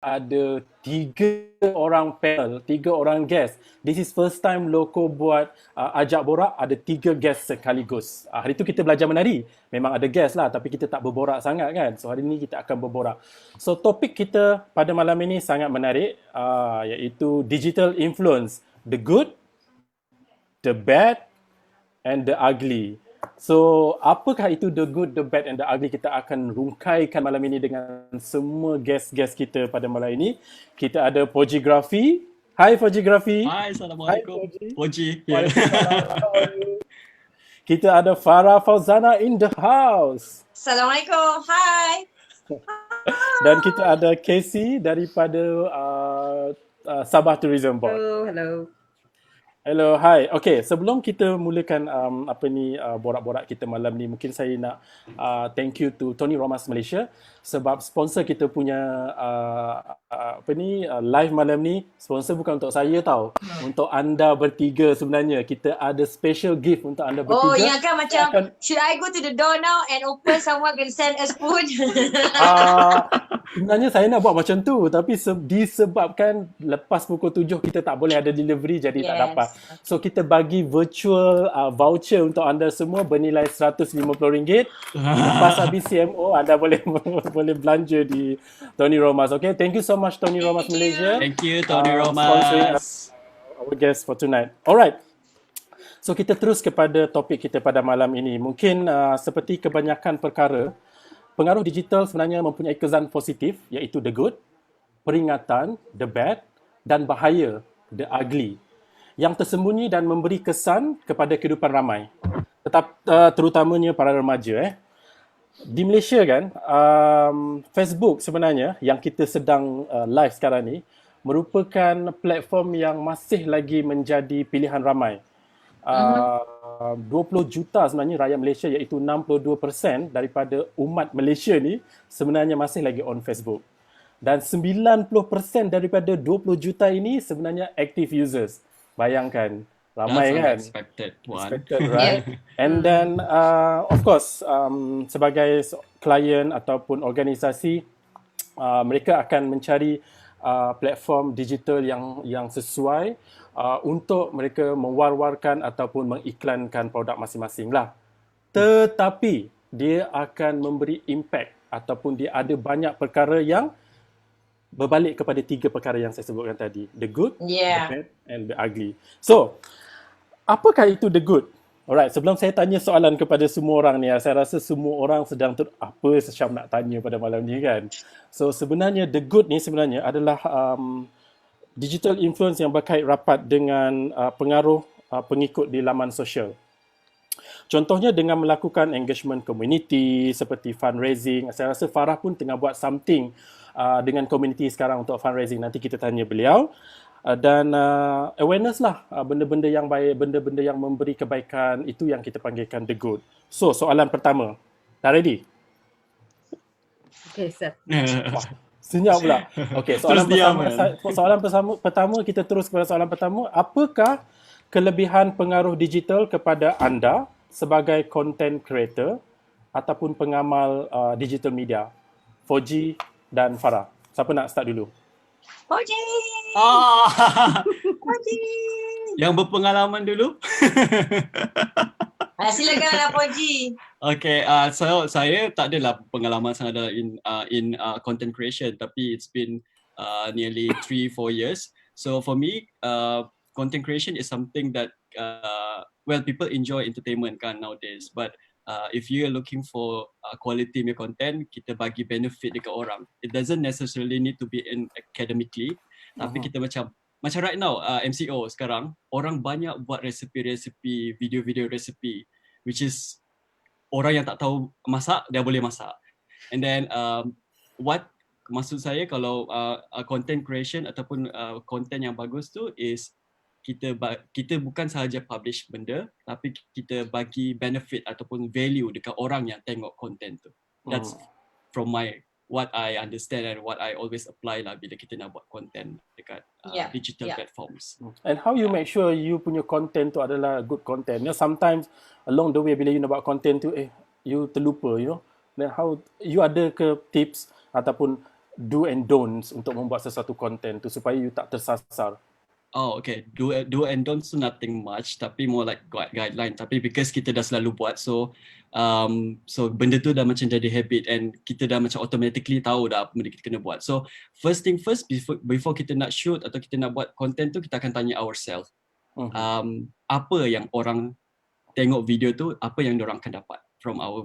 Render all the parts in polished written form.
ada 3 orang guest. This is first time LOCCO buat Ajak Borak, ada 3 guest sekaligus. Hari tu kita belajar menari. Memang ada guest lah, tapi kita tak berborak sangat kan. So hari ni kita akan berborak. So topik kita pada malam ini sangat menarik, iaitu digital influence. The good, the bad and the ugly. So, apakah itu the good, the bad and the ugly? Kita akan rungkaikan malam ini dengan semua guest-guest kita pada malam ini. Kita ada Pojie. Hai Pojie. Hai, Assalamualaikum. Pojie. Yeah. Kita ada Fara Fauzana in the house. Assalamualaikum. Hai. Dan kita ada Cassie daripada Sabah Tourism Board. Hello. Hello, hi. Okay, sebelum kita mulakan borak-borak kita malam ni, mungkin saya nak thank you to Tony Romas Malaysia sebab sponsor kita punya live malam ni. Sponsor bukan untuk saya tau, untuk anda bertiga sebenarnya. Kita ada special gift untuk anda bertiga. Oh, yang kan macam should I go to the door now and open, someone can send us food? Sebenarnya saya nak buat macam tu, tapi disebabkan lepas pukul 7 kita tak boleh ada delivery, jadi tak dapat. So kita bagi virtual voucher untuk anda semua bernilai RM150. Lepas habis CMO anda boleh belanja di Tony Romas. Okay, thank you so much Tony Romas Malaysia. Thank you Tony Romas. Sponsoring our guest for tonight. Alright. So kita terus kepada topik kita pada malam ini. Mungkin seperti kebanyakan perkara, pengaruh digital sebenarnya mempunyai kesan positif, iaitu the good, peringatan, the bad, dan bahaya, the ugly, yang tersembunyi dan memberi kesan kepada kehidupan ramai, terutamanya para remaja. Di Malaysia kan, Facebook sebenarnya yang kita sedang live sekarang ni merupakan platform yang masih lagi menjadi pilihan ramai. 20 juta sebenarnya rakyat Malaysia, iaitu 62% daripada umat Malaysia ni sebenarnya masih lagi on Facebook. Dan 90% daripada 20 juta ini sebenarnya active users. Bayangkan, ramai kan? Expected, right? And then, of course, sebagai klien ataupun organisasi, mereka akan mencari platform digital yang sesuai untuk mereka mewar-warkan ataupun mengiklankan produk masing-masing lah. Tetapi dia akan memberi impact ataupun dia ada banyak perkara yang berbalik kepada 3 perkara yang saya sebutkan tadi. The good, the bad and the ugly. So, apakah itu the good? Alright, sebelum saya tanya soalan kepada semua orang ni, saya rasa semua orang sedang apa Syam nak tanya pada malam ni kan. So, sebenarnya the good ni sebenarnya adalah digital influence yang berkait rapat dengan pengaruh pengikut di laman sosial. Contohnya dengan melakukan engagement community seperti fundraising. Saya rasa Farah pun tengah buat something dengan community sekarang untuk fundraising. Nanti kita tanya beliau. Dan awareness lah, benda-benda yang baik, benda-benda yang memberi kebaikan, itu yang kita panggilkan the good. So, soalan pertama. Dah ready? Okay, sir. Senyap pula. Okay, soalan pertama, kita terus kepada soalan pertama. Apakah kelebihan pengaruh digital kepada anda sebagai content creator ataupun pengamal digital media? Pojie dan Fara. Siapa nak start dulu? Pojie! Pojie! Yang berpengalaman dulu. Silakan Pojie. Okay, so saya tak adalah pengalaman sangat dalam in content creation, tapi it's been nearly 3-4 years. So for me, content creation is something that people enjoy entertainment kan nowadays, but if you are looking for quality punya content, kita bagi benefit dekat orang. It doesn't necessarily need to be in academically, tapi kita macam right now, MCO sekarang, orang banyak buat resepi-resepi, video-video resepi, which is orang yang tak tahu masak, dia boleh masak. And then, maksud saya kalau content creation ataupun content yang bagus tu is kita bukan sahaja publish benda, tapi kita bagi benefit ataupun value dekat orang yang tengok content tu. That's from what I understand and what I always apply lah bila kita nak buat content dekat digital platforms. And how you make sure you punya content tu adalah good content? You know, sometimes along the way bila you nak buat content tu, you terlupa, you know. Then how you ada ke tips ataupun do and don'ts untuk membuat sesuatu content tu supaya you tak tersasar? Oh, okay. Do and don'ts tu nothing much, tapi more like guideline. Tapi because kita dah selalu buat, so benda tu dah macam jadi habit and kita dah macam automatically tahu dah apa benda kita kena buat. So first thing first, before kita nak shoot atau kita nak buat content tu, kita akan tanya ourselves, apa yang orang tengok video tu, apa yang diorang akan dapat from our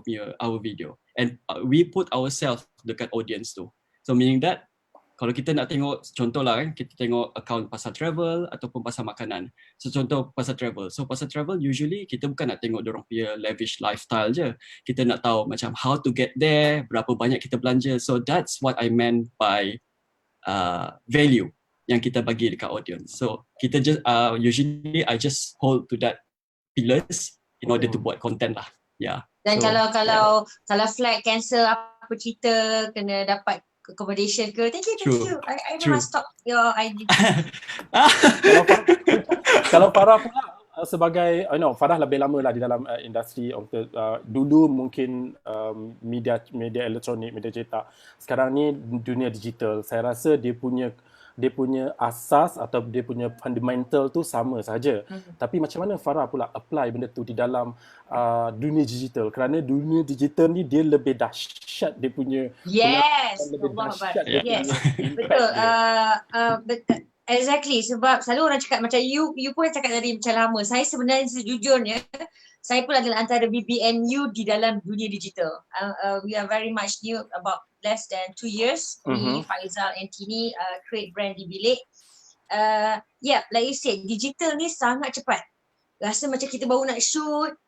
video, and we put ourselves dekat audience tu. So meaning that kalau kita nak tengok, contohlah kan, kita tengok account pasal travel ataupun pasal makanan. So contoh pasal travel. So pasal travel usually kita bukan nak tengok diorang punya lavish lifestyle je. Kita nak tahu macam how to get there, berapa banyak kita belanja. So that's what I meant by value yang kita bagi dekat audience. So kita just usually I just hold to that pillars in order to buat content lah. Yeah. Dan So, kalau flight cancel, apa cerita, kena dapat accommodation ke, thank you. I True. memang stop your ID. Kalau Farah pula sebagai Farah lebih lama lah di dalam industri dulu mungkin media elektronik, media cetak. Sekarang ni dunia digital. Saya rasa dia punya asas atau dia punya fundamental tu sama saja. Tapi macam mana Farah pula apply benda tu di dalam dunia digital? Kerana dunia digital ni dia lebih dahsyat dia punya Yes, lebih dahsyat dia yes, punya impact betul. dia. Exactly, sebab selalu orang cakap macam you pun cakap tadi macam lama. Saya sebenarnya sejujurnya saya pun adalah antara BBNU di dalam dunia digital. We are very much new, about less than 2 years. Me, Faizal and Tini create brand di bilik. Yeah, like you said, digital ni sangat cepat. Rasa macam kita baru nak shoot,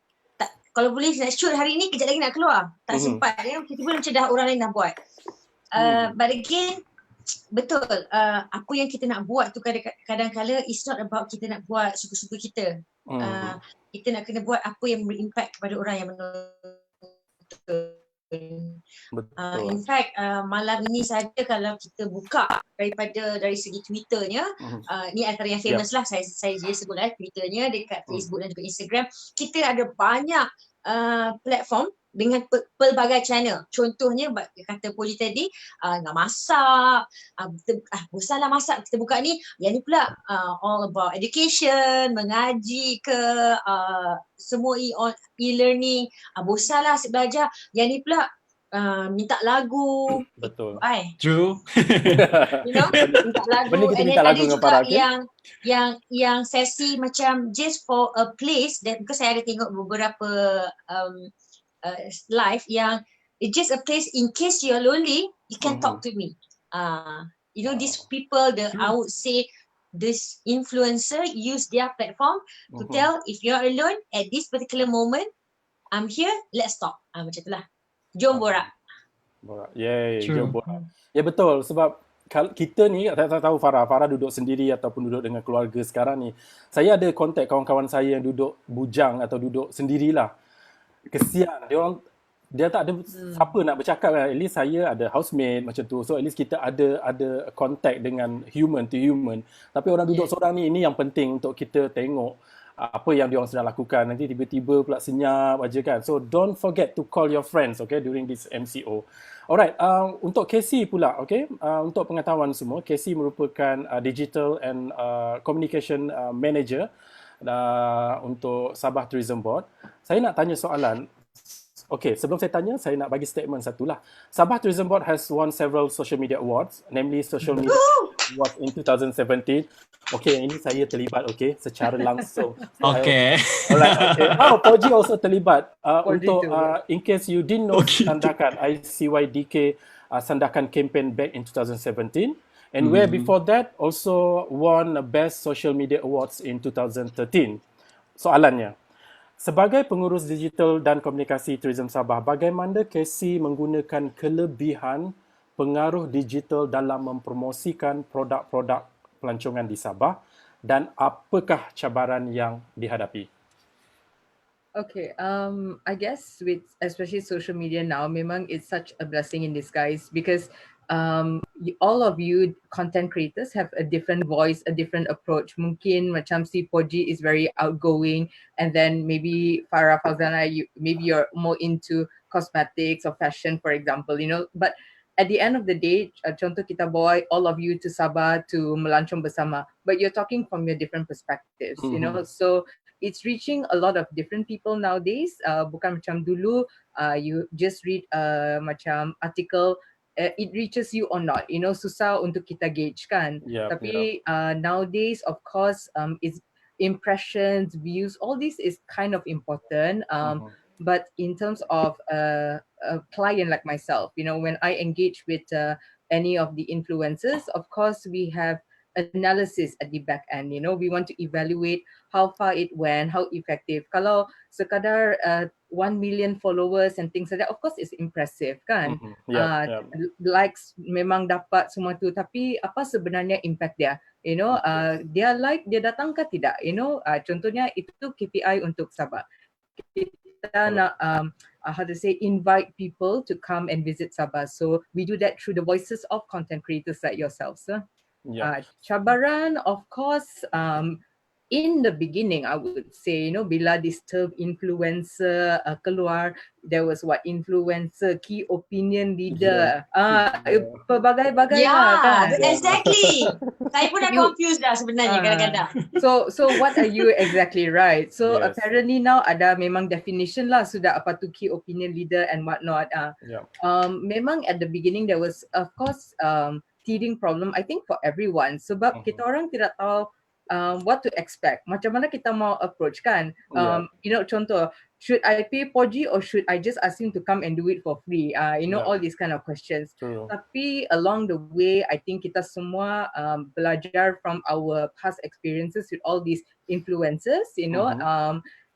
kalau boleh nak shoot hari ni, kejap lagi nak keluar. Tak sempat. Kita pun macam dah orang lain dah buat. But again, betul, apa yang kita nak buat tu kadang-kadang it's not about kita nak buat suka-suka kita. Kita nak kena buat apa yang berimpact kepada orang yang menonton. In fact, malam ini saja kalau kita buka dari segi Twitternya, ni antara yang famous lah, saya sebut lah Twitternya, dekat Facebook dan juga Instagram, kita ada banyak platform dengan pelbagai channel. Contohnya kata Pojie tadi, nak masak, bosanlah masak, kita buka ni. Yang ni pula all about education, mengaji ke, semua e-learning. Bosanlah asyik belajar. Yang ni pula minta lagu. Betul. True. You know, minta lagu. Benda kita And minta then lagu ada dengan juga Farah, okay? yang sesi macam just for a place, because saya ada tengok beberapa live yang it's just a place in case you're lonely, you can talk to me. You know, these people, I would say this influencer use their platform to tell if you're alone at this particular moment, I'm here, let's talk. Macam itulah. Jom borak. Yay, True. jom borak. Ya betul, sebab kita ni, tak tahu Farah duduk sendiri ataupun duduk dengan keluarga sekarang ni. Saya ada kontak kawan-kawan saya yang duduk bujang atau duduk sendirilah. Kesian, dia tak ada siapa nak bercakap kan. At least saya ada housemate macam tu. So at least kita ada contact dengan human to human. Tapi orang duduk seorang ni, ini yang penting untuk kita tengok apa yang diorang sedang lakukan. Nanti tiba-tiba pula senyap aja kan. So don't forget to call your friends, okay, during this MCO. Alright, untuk Cassie pula, okay, untuk pengetahuan semua, Cassie merupakan digital and communication manager untuk Sabah Tourism Board. Saya nak tanya soalan. Okay, sebelum saya tanya, saya nak bagi statement satu lah. Sabah Tourism Board has won several social media awards, namely Social Media Awards in 2017. Okay, yang ini saya terlibat, okay, secara langsung. Okay. Alright, okay. Pojie also terlibat untuk, in case you didn't know, Sandakan, ICYDK Sandakan campaign back in 2017. And where before that also won Best Social Media Awards in 2013. Soalannya, sebagai pengurus digital dan komunikasi Tourism Sabah, bagaimana Cassie menggunakan kelebihan pengaruh digital dalam mempromosikan produk-produk pelancongan di Sabah dan apakah cabaran yang dihadapi? Okay, I guess with especially social media now, memang it's such a blessing in disguise because all of you content creators have a different voice, a different approach. Mungkin macam si Pojie is very outgoing, and then maybe Fara, Fauzana, maybe you're more into cosmetics or fashion, for example, you know. But at the end of the day, contoh kita bawa all of you to Sabah to melancong bersama, but you're talking from your different perspectives, you know. So it's reaching a lot of different people nowadays. Bukan macam dulu, you just read macam article, it reaches you or not, you know, susah untuk kita gauge kan. Tapi nowadays, of course, it's impressions, views, all this is kind of important. But in terms of a client like myself, you know, when I engage with any of the influencers, of course, we have analysis at the back end. You know, we want to evaluate how far it went, how effective. Kalau sekadar 1 million followers and things like that, of course, it's impressive, kan? Likes memang dapat semua tu, tapi apa sebenarnya impact dia? You know, dia like, dia datang ke tidak? You know, contohnya itu KPI untuk Sabah. Kita nak how to say, invite people to come and visit Sabah. So we do that through the voices of content creators like yourselves. Cabaran, of course, in the beginning, I would say, you know, bila disturb influencer keluar, there was influencer, key opinion leader, pelbagai-bagai kan. Exactly. Saya pun dah confused dah sebenarnya kadang-kadang. So what are you exactly, right? So apparently now ada memang definition lah sudah apa tu key opinion leader and whatnot. Memang at the beginning there was, of course, teething problem, I think, for everyone. Sebab kita orang tidak tahu what to expect. Macam mana kita mau approach kan? You know, contoh, should I pay Pojie or should I just ask him to come and do it for free? You know, all these kind of questions. Tapi along the way, I think kita semua belajar from our past experiences with all these influencers, you know.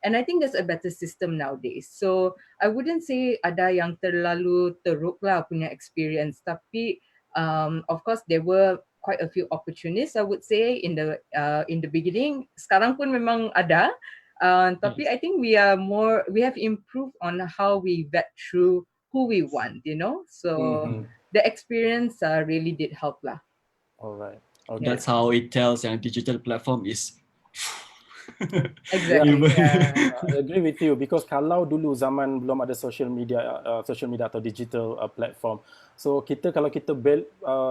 And I think there's a better system nowadays. So I wouldn't say ada yang terlalu teruk lah punya experience. Tapi of course, there were quite a few opportunists, I would say, in the beginning. Sekarang pun memang ada, tapi I think we have improved on how we vet through who we want, you know. So the experience really did help lah. Alright. That's how it tells yang digital platform is. Exactly. I agree with you, because kalau dulu zaman belum ada social media atau digital platform, so kalau kita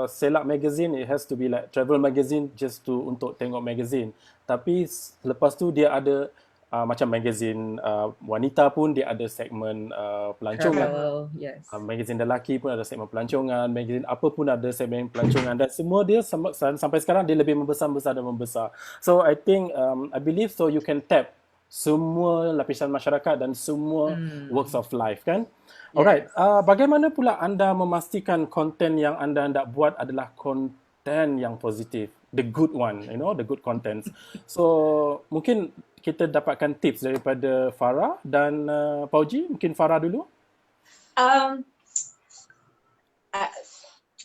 select magazine, it has to be like travel magazine just untuk tengok magazine. Tapi lepas tu dia ada macam magazine wanita pun dia ada segmen pelancongan. Magazine lelaki pun ada segmen pelancongan, magazine apa pun ada segmen pelancongan, dan semua dia sampai sekarang dia lebih membesar dan membesar. So I think I believe so you can tap semua lapisan masyarakat dan semua walks of life, kan? Alright, bagaimana pula anda memastikan konten yang anda hendak buat adalah konten yang positif, the good one, you know, the good contents. So mungkin kita dapatkan tips daripada Fara dan Pojie. Mungkin Fara dulu. Macam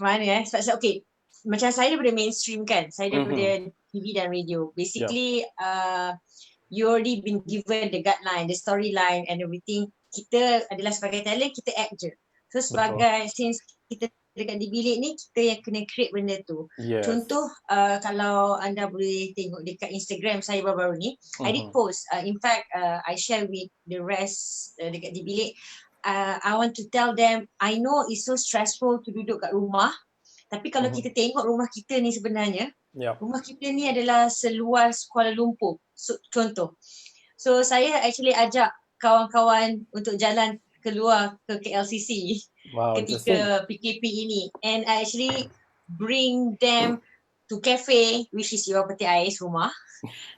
mana sebab okay, macam saya daripada mainstream kan, saya daripada TV dan radio. Basically you already been given the guideline, the storyline and everything. Kita adalah sebagai talent, kita act je. So sebagai since kita dekat di bilik ni, kita yang kena create benda tu. Contoh, kalau anda boleh tengok dekat Instagram saya baru-baru ni, I did post. In fact, I share with the rest dekat di bilik. I want to tell them, I know it's so stressful to duduk kat rumah, tapi kalau kita tengok rumah kita ni sebenarnya, rumah kita ni adalah seluas Kuala Lumpur. So, contoh. So saya actually ajak kawan-kawan untuk jalan keluar ke KLCC ketika PKP ini, and I actually bring them to cafe, which is your peti ais rumah.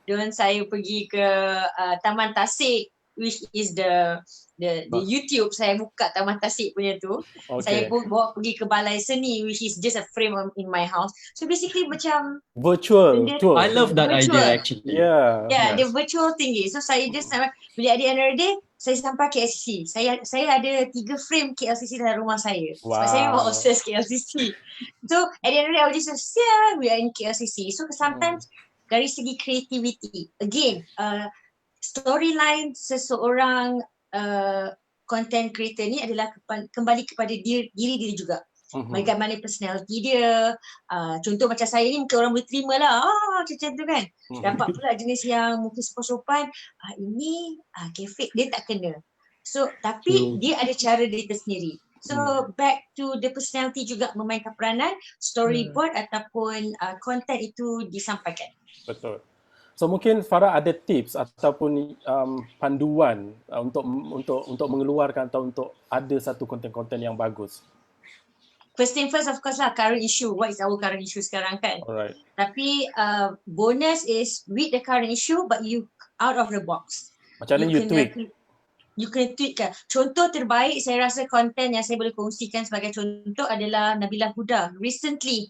Dan saya pergi ke Taman Tasik, which is the YouTube. Saya buka Taman Tasik punya tu. Saya pun bawa pergi ke Balai Seni, which is just a frame in my house. So basically macam virtual tour. I love that idea actually. The virtual thingy. So saya just bila at the end of the day, saya sampai KLCC. Saya ada 3 frame KLCC dalam rumah saya. Sebab saya memang obsessed KLCC. So at the end of the day, I was just we are in KLCC. So sometimes dari segi creativity, again, storyline seseorang content creator ni adalah kembali kepada diri juga. Bagaimana personality dia. Contoh macam saya ni, mungkin orang boleh terima lah, macam tu kan. Dapat pula jenis yang mungkin sopan-sopan, ini fake, dia tak kena. So tapi dia ada cara dia tersendiri. So back to the personality juga memainkan peranan, storyboard ataupun content itu disampaikan. Betul. So mungkin Farah ada tips ataupun panduan untuk mengeluarkan atau untuk ada satu konten-konten yang bagus. First thing first, of course lah, current issue. What is our current issue sekarang kan? Alright. Tapi bonus is with the current issue but you out of the box. Macam mana you tweak? You can tweak kan. Contoh terbaik saya rasa konten yang saya boleh kongsikan sebagai contoh adalah Nabila Huda. Recently,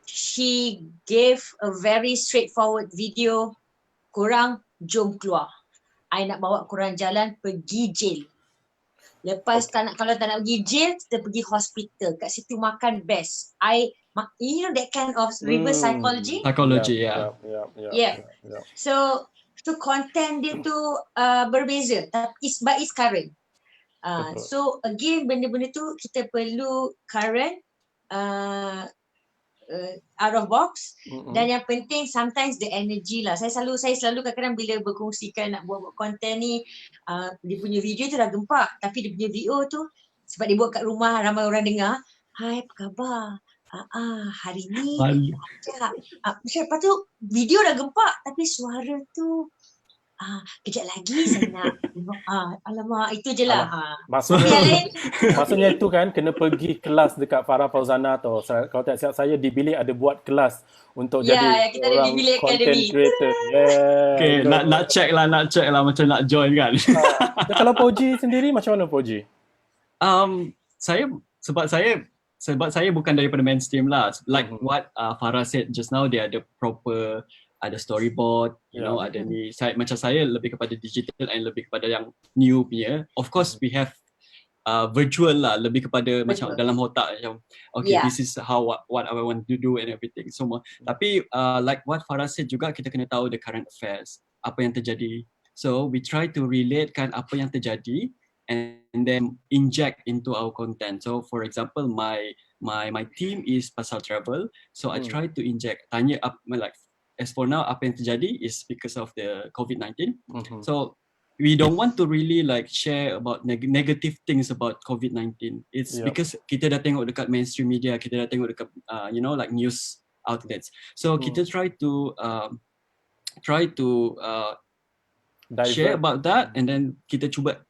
she gave a very straightforward video. Korang jom keluar. I nak bawa korang jalan pergi jail. Lepas kalau tak nak pergi jail, kita pergi hospital. Kat situ makan best. You know that kind of reverse psychology? Psychology, yeah. So content dia tu berbeza, tapi it's current. So again benda-benda tu kita perlu current, out of box, dan yang penting sometimes the energy lah. Saya selalu kadang-kadang bila berkongsikan nak buat konten ni, dia punya video tu dah gempak, tapi dia punya video tu sebab dia buat kat rumah ramai orang dengar, hai apa khabar? Hari ni lepas tu video dah gempak tapi suara tu kejap lagi saya nak alamak itu je lah. Maksudnya itu kan kena pergi kelas dekat Fara Fauzana tu. Kalau tak silap saya di bilik ada buat kelas untuk jadi kita orang content creator. Okay, nak check lah macam nak join kan. Kalau Pojie sendiri macam mana Pojie? Sebab saya bukan daripada mainstream lah. Like what Farah said just now, dia ada proper, ada storyboard, you know, ada ni. Macam saya lebih kepada digital and lebih kepada yang new punya. Of course we have virtual lah, lebih kepada macam dalam otak macam okay, this is what I want to do and everything semua. Tapi like what Farah said juga, kita kena tahu the current affairs, apa yang terjadi. So we try to relate kan apa yang terjadi and then inject into our content. So for example, my team is pasal travel, so I try to inject, tanya up like as for now apa yang terjadi is because of the COVID-19. So we don't want to really like share about negative things about COVID-19. It's because kita dah tengok dekat mainstream media, kita dah tengok dekat you know like news outlets. So kita try to share about that and then kita cuba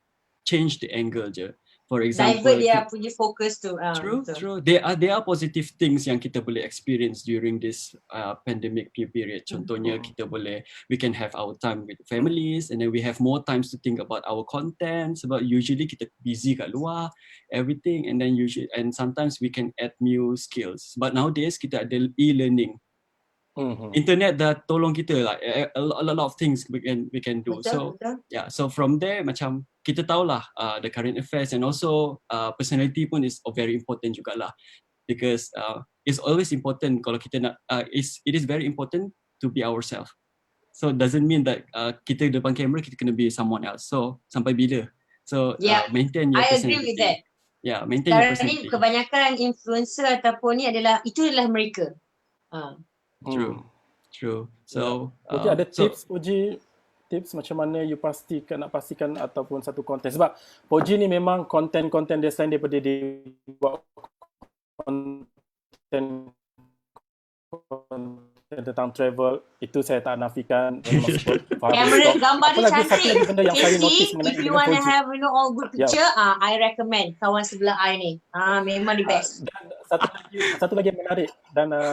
change the angle je. For example, divert dia punya fokus tu. True. There are positive things yang kita boleh experience during this pandemic period. Contohnya we can have our time with families and then we have more times to think about our content sebab usually kita busy kat luar, everything, and then sometimes we can add new skills. But nowadays kita ada e-learning. Internet dah tolong kita lah, a lot of things we can do. Betul. So from there macam kita tahulah the current affairs and also personality pun is very important jugalah, because it's always important kalau kita nak it is very important to be ourselves. So it doesn't mean that kita depan kamera kita kena be someone else. So sampai bila? So maintain your personality. I agree with that. Maintain your personality. Sekarang ni kebanyakan influencer ataupun ni adalah mereka. True. So Pojie ada tips, Pojie, tips macam mana you nak pastikan ataupun satu konten, sebab Pojie ni memang konten dia selain daripada dia buat konten tentang travel, itu saya tak nafikan. Kamera gambar dia cantik. Cassie, if you want to have all good picture, I recommend kawan sebelah I ni. Memang the best. Satu lagi yang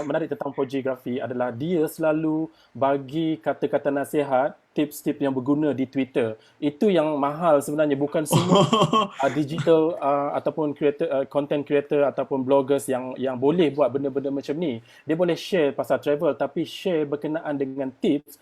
menarik tentang Pojiegraphy adalah dia selalu bagi kata-kata nasihat, tips-tips yang berguna di Twitter. Itu yang mahal sebenarnya, bukan semua digital ataupun content creator ataupun bloggers yang boleh buat benda-benda macam ni. Dia boleh share pasal travel, tapi share berkenaan dengan tips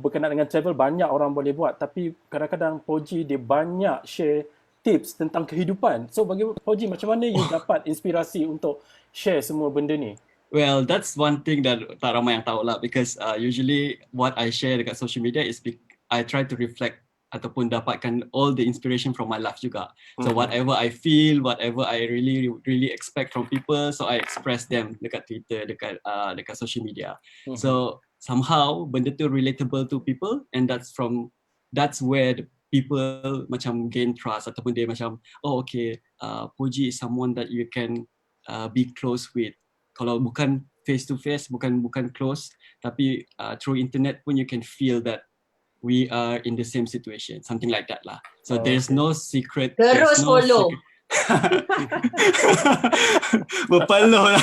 berkenaan dengan travel banyak orang boleh buat, tapi kadang-kadang Pojie dia banyak share tips tentang kehidupan. So bagi Pojie, macam mana you dapat inspirasi untuk share semua benda ni? Well, that's one thing that tak ramai yang tahu lah, because usually what I share dekat social media is I try to reflect ataupun dapatkan all the inspiration from my life juga. So whatever I feel, whatever I really expect from people, so I express them dekat Twitter, dekat social media. So somehow benda tu relatable to people, and that's where people macam gain trust ataupun dia macam okay, Pojie is someone that you can be close with. Kalau bukan face to face, bukan close, tapi through internet pun you can feel that we are in the same situation, something like that lah. So there's okay. no secret. Terus There's no follow. secret. Berpeluh lah.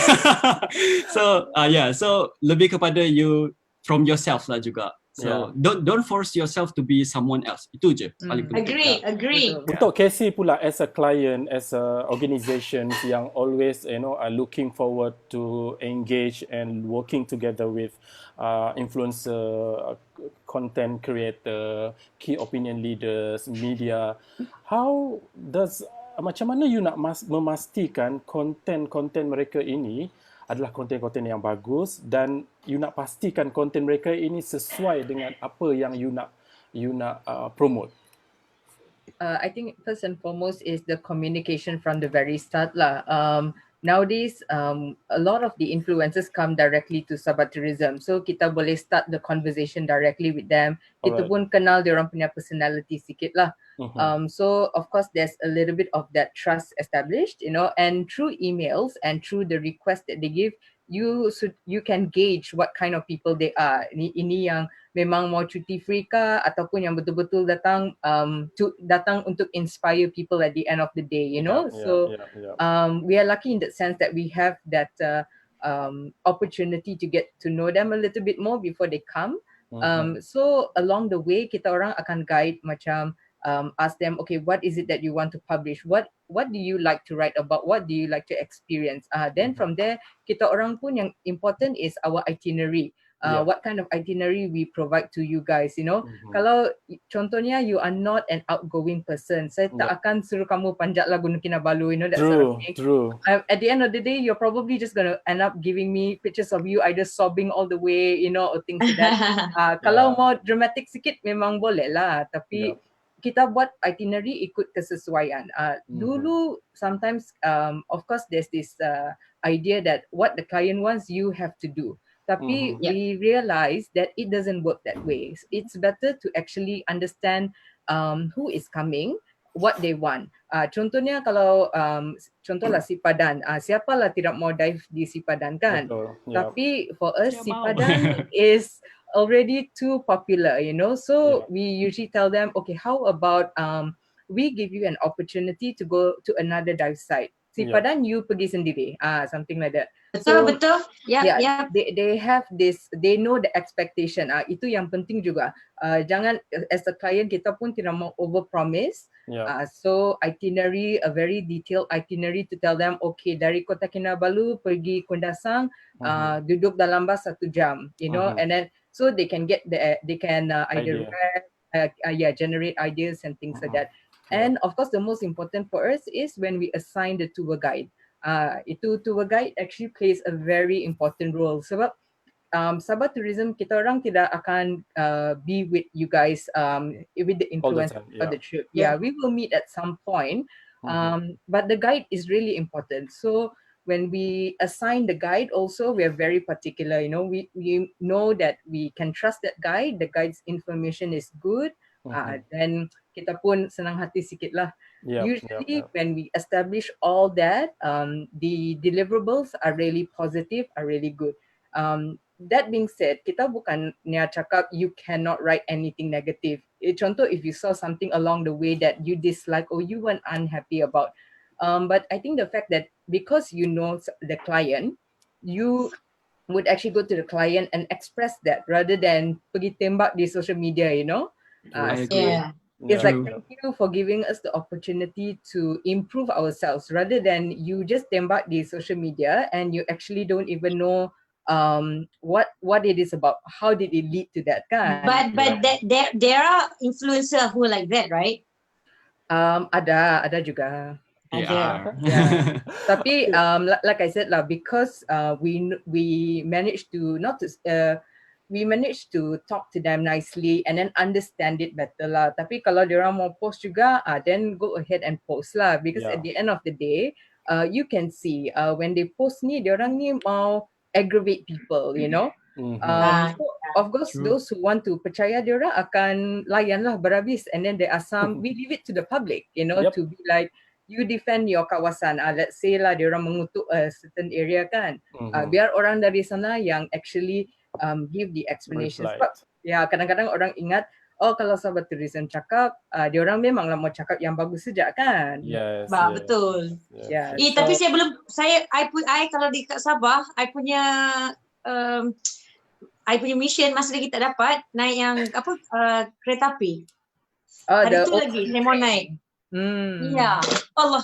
So yeah, so lebih kepada you from yourself lah juga. So don't force yourself to be someone else. Itu je paling penting. Agree. Untuk Cassie pula, as a client, as a organisation yang always are looking forward to engage and working together with influencer, content creator, key opinion leaders, media, how does macam mana you nak memastikan konten mereka ini adalah konten-konten yang bagus dan you nak pastikan konten mereka ini sesuai dengan apa yang you nak promote? I think first and foremost is the communication from the very start lah. Nowadays, a lot of the influencers come directly to Sabah Tourism, so kita boleh start the conversation directly with them. Kita pun kenal diorang punya personality sikit lah. So of course there's a little bit of that trust established, and through emails and through the request that they give, you can gauge what kind of people they are. Ini yang memang mau cuti free ke ataupun yang betul-betul datang untuk inspire people at the end of the day, we are lucky in that sense that we have that opportunity to get to know them a little bit more before they come. So along the way kita orang akan guide macam ask them, okay, what is it that you want to publish, what do you like to write about, what do you like to experience, then from there kita orang pun yang important is our itinerary. What kind of itinerary we provide to you guys, Kalau contohnya you are not an outgoing person, saya tak akan suruh kamu panjat lah Gunung Kinabalu, that sort of thing. True. At the end of the day, you're probably just going to end up giving me pictures of you either sobbing all the way, or things like that. Kalau mau dramatic sikit memang boleh lah, tapi kita buat itinerary ikut kesesuaian. Dulu sometimes of course there's this idea that what the client wants you have to do. Tapi we realize that it doesn't work that way. It's better to actually understand who is coming, what they want. Contohnya kalau contohlah Sipadan, siapalah tidak mau dive di Sipadan kan? Tapi for us Sipadan is already too popular, so we usually tell them, okay, how about we give you an opportunity to go to another dive site. Sipadan you pergi sendiri, something like that. Betul. They have this, they know the expectation. Itu yang penting juga. Jangan as a client kita pun tidak mau over promise. So itinerary, a very detailed itinerary to tell them, okay, dari Kota Kinabalu pergi Kundasang, duduk dalam bus 1 jam, and then so they can get either generate ideas and things like that. And of course the most important for us is when we assign the tour guide. Itu tour guide actually plays a very important role sebab Sabah Tourism kita orang tidak akan be with you guys with the influence of the trip. We will meet at some point, but the guide is really important. So when we assign the guide also, we are very particular, we know that we can trust that guide, the guide's information is good. Then kita pun senang hati sikit lah. Usually when we establish all that, the deliverables are really positive, are really good. That being said, kita bukannya cakap you cannot write anything negative. Contoh, if you saw something along the way that you dislike or you weren't unhappy about, but I think the fact that because you know the client, you would actually go to the client and express that rather than pergi tembak di social media, I agree. It's like, thank you for giving us the opportunity to improve ourselves rather than you just tembak di social media and you actually don't even know what it is about, how did it lead to that kan. But there are influencers who are like that, right? Ada juga. Tapi like I said lah, because we managed to we managed to talk to them nicely and then understand it better lah. Tapi kalau diorang mau post juga, then go ahead and post lah, because at the end of the day, you can see when they post ni, diorang ni mau aggravate people, So of course, those who want to percaya, diorang akan layan lah berhabis. And then there are some, we leave it to the public, to be like, you defend your kawasan. Let's say lah, diorang mengutuk a certain area kan. Biar orang dari sana yang actually give the explanation. Sebab kadang-kadang orang ingat, kalau sahabat tourism cakap, diorang memanglah mau cakap yang bagus saja kan. Yes. Betul. Yeah. Tapi I kalau di kat Sabah, I punya mission masa lagi tak dapat naik yang kereta api. Hari tu lagi saya mau naik. Ya, Allah.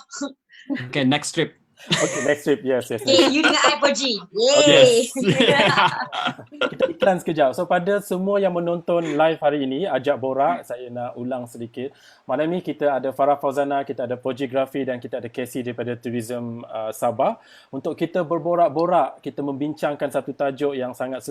Okay, next trip. Okay, next trip. Yes. You dengan I Pojie. Yes. Kita iklan sekejap. So pada semua yang menonton live hari ini, Ajak Borak, saya nak ulang sedikit. Malam ni kita ada Fara, Fauzana, kita ada Pojie dan kita ada Cassie daripada Tourism Sabah. Untuk kita berborak-borak, kita membincangkan satu tajuk yang sangat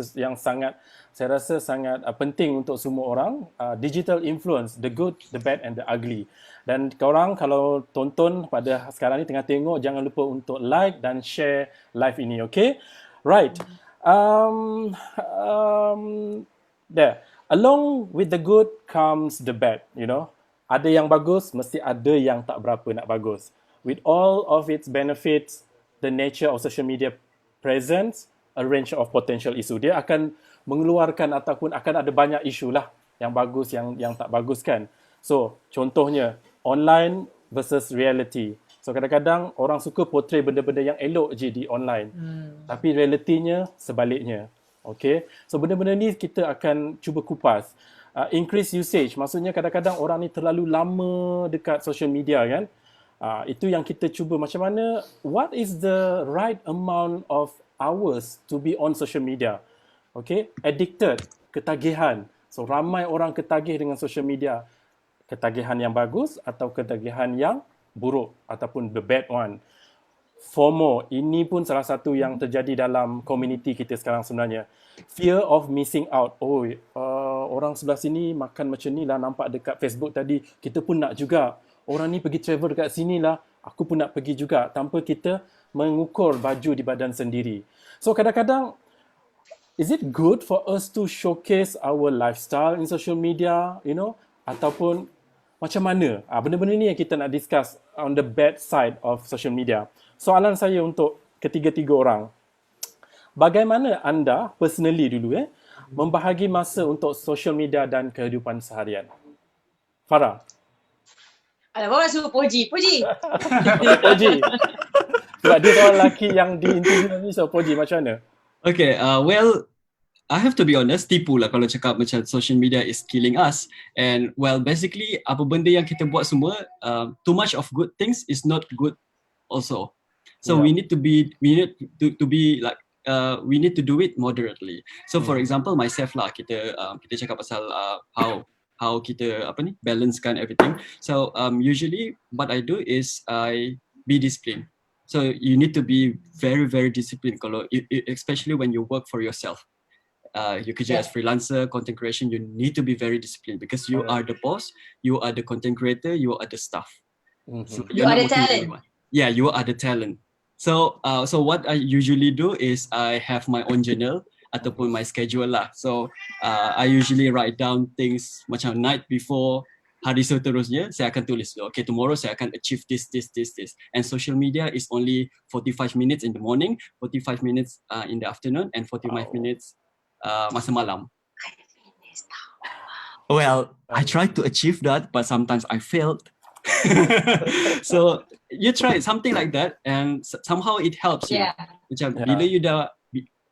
saya rasa sangat penting untuk semua orang. Digital influence, the good, the bad and the ugly. Dan korang kalau tonton pada sekarang ni tengah tengok, jangan lupa untuk like dan share live ini, okay? Right. There. Along with the good comes the bad, Ada yang bagus, mesti ada yang tak berapa nak bagus. With all of its benefits, the nature of social media presents a range of potential issue. Dia akan mengeluarkan ataupun akan ada banyak isu lah, yang bagus, yang tak bagus kan. So, contohnya, online versus reality. So, kadang-kadang orang suka portray benda-benda yang elok je di online. Tapi realitinya sebaliknya. Okay? So, benda-benda ni kita akan cuba kupas. Increase usage. Maksudnya kadang-kadang orang ni terlalu lama dekat social media kan. Itu yang kita cuba macam mana, what is the right amount of hours to be on social media? Okay? Addicted. Ketagihan. So, ramai orang ketagih dengan social media. Ketagihan yang bagus atau ketagihan yang buruk ataupun the bad one. FOMO, ini pun salah satu yang terjadi dalam komuniti kita sekarang sebenarnya. Fear of missing out. Orang sebelah sini makan macam ni lah, nampak dekat Facebook tadi, kita pun nak juga. Orang ni pergi travel dekat sini lah, aku pun nak pergi juga, tanpa kita mengukur baju di badan sendiri. So kadang-kadang, is it good for us to showcase our lifestyle in social media, ataupun macam mana? Benda-benda ni yang kita nak discuss on the bad side of social media. Soalan saya untuk ketiga-tiga orang. Bagaimana anda personally dulu membahagi masa untuk social media dan kehidupan seharian? Fara. Alamak, suruh Pojie. Pojie. Sebab dia seorang lelaki yang di interview ni, so Pojie macam mana? Okay, well, I have to be honest, tipu lah kalau cakap macam social media is killing us. And well, basically, apa benda yang kita buat semua, too much of good things is not good also. So we need to be like, we need to do it moderately. So for example, myself lah, kita cakap pasal how kita balancekan everything. So usually what I do is I be disciplined. So you need to be very, very disciplined kalau especially when you work for yourself. You kerja as freelancer, content creation, you need to be very disciplined because you are the boss, you are the content creator, you are the staff. So you are the talent. Yeah, you are the talent. So what I usually do is I have my own journal ataupun my schedule lah. So I usually write down things macam night before, hari seterusnya saya akan tulis, okay, tomorrow saya akan achieve this. And social media is only 45 minutes in the morning, 45 minutes in the afternoon, and 45 minutes masa malam. Well, I tried to achieve that, but sometimes I failed. So you try something like that, and somehow it helps you. Macam bila you dah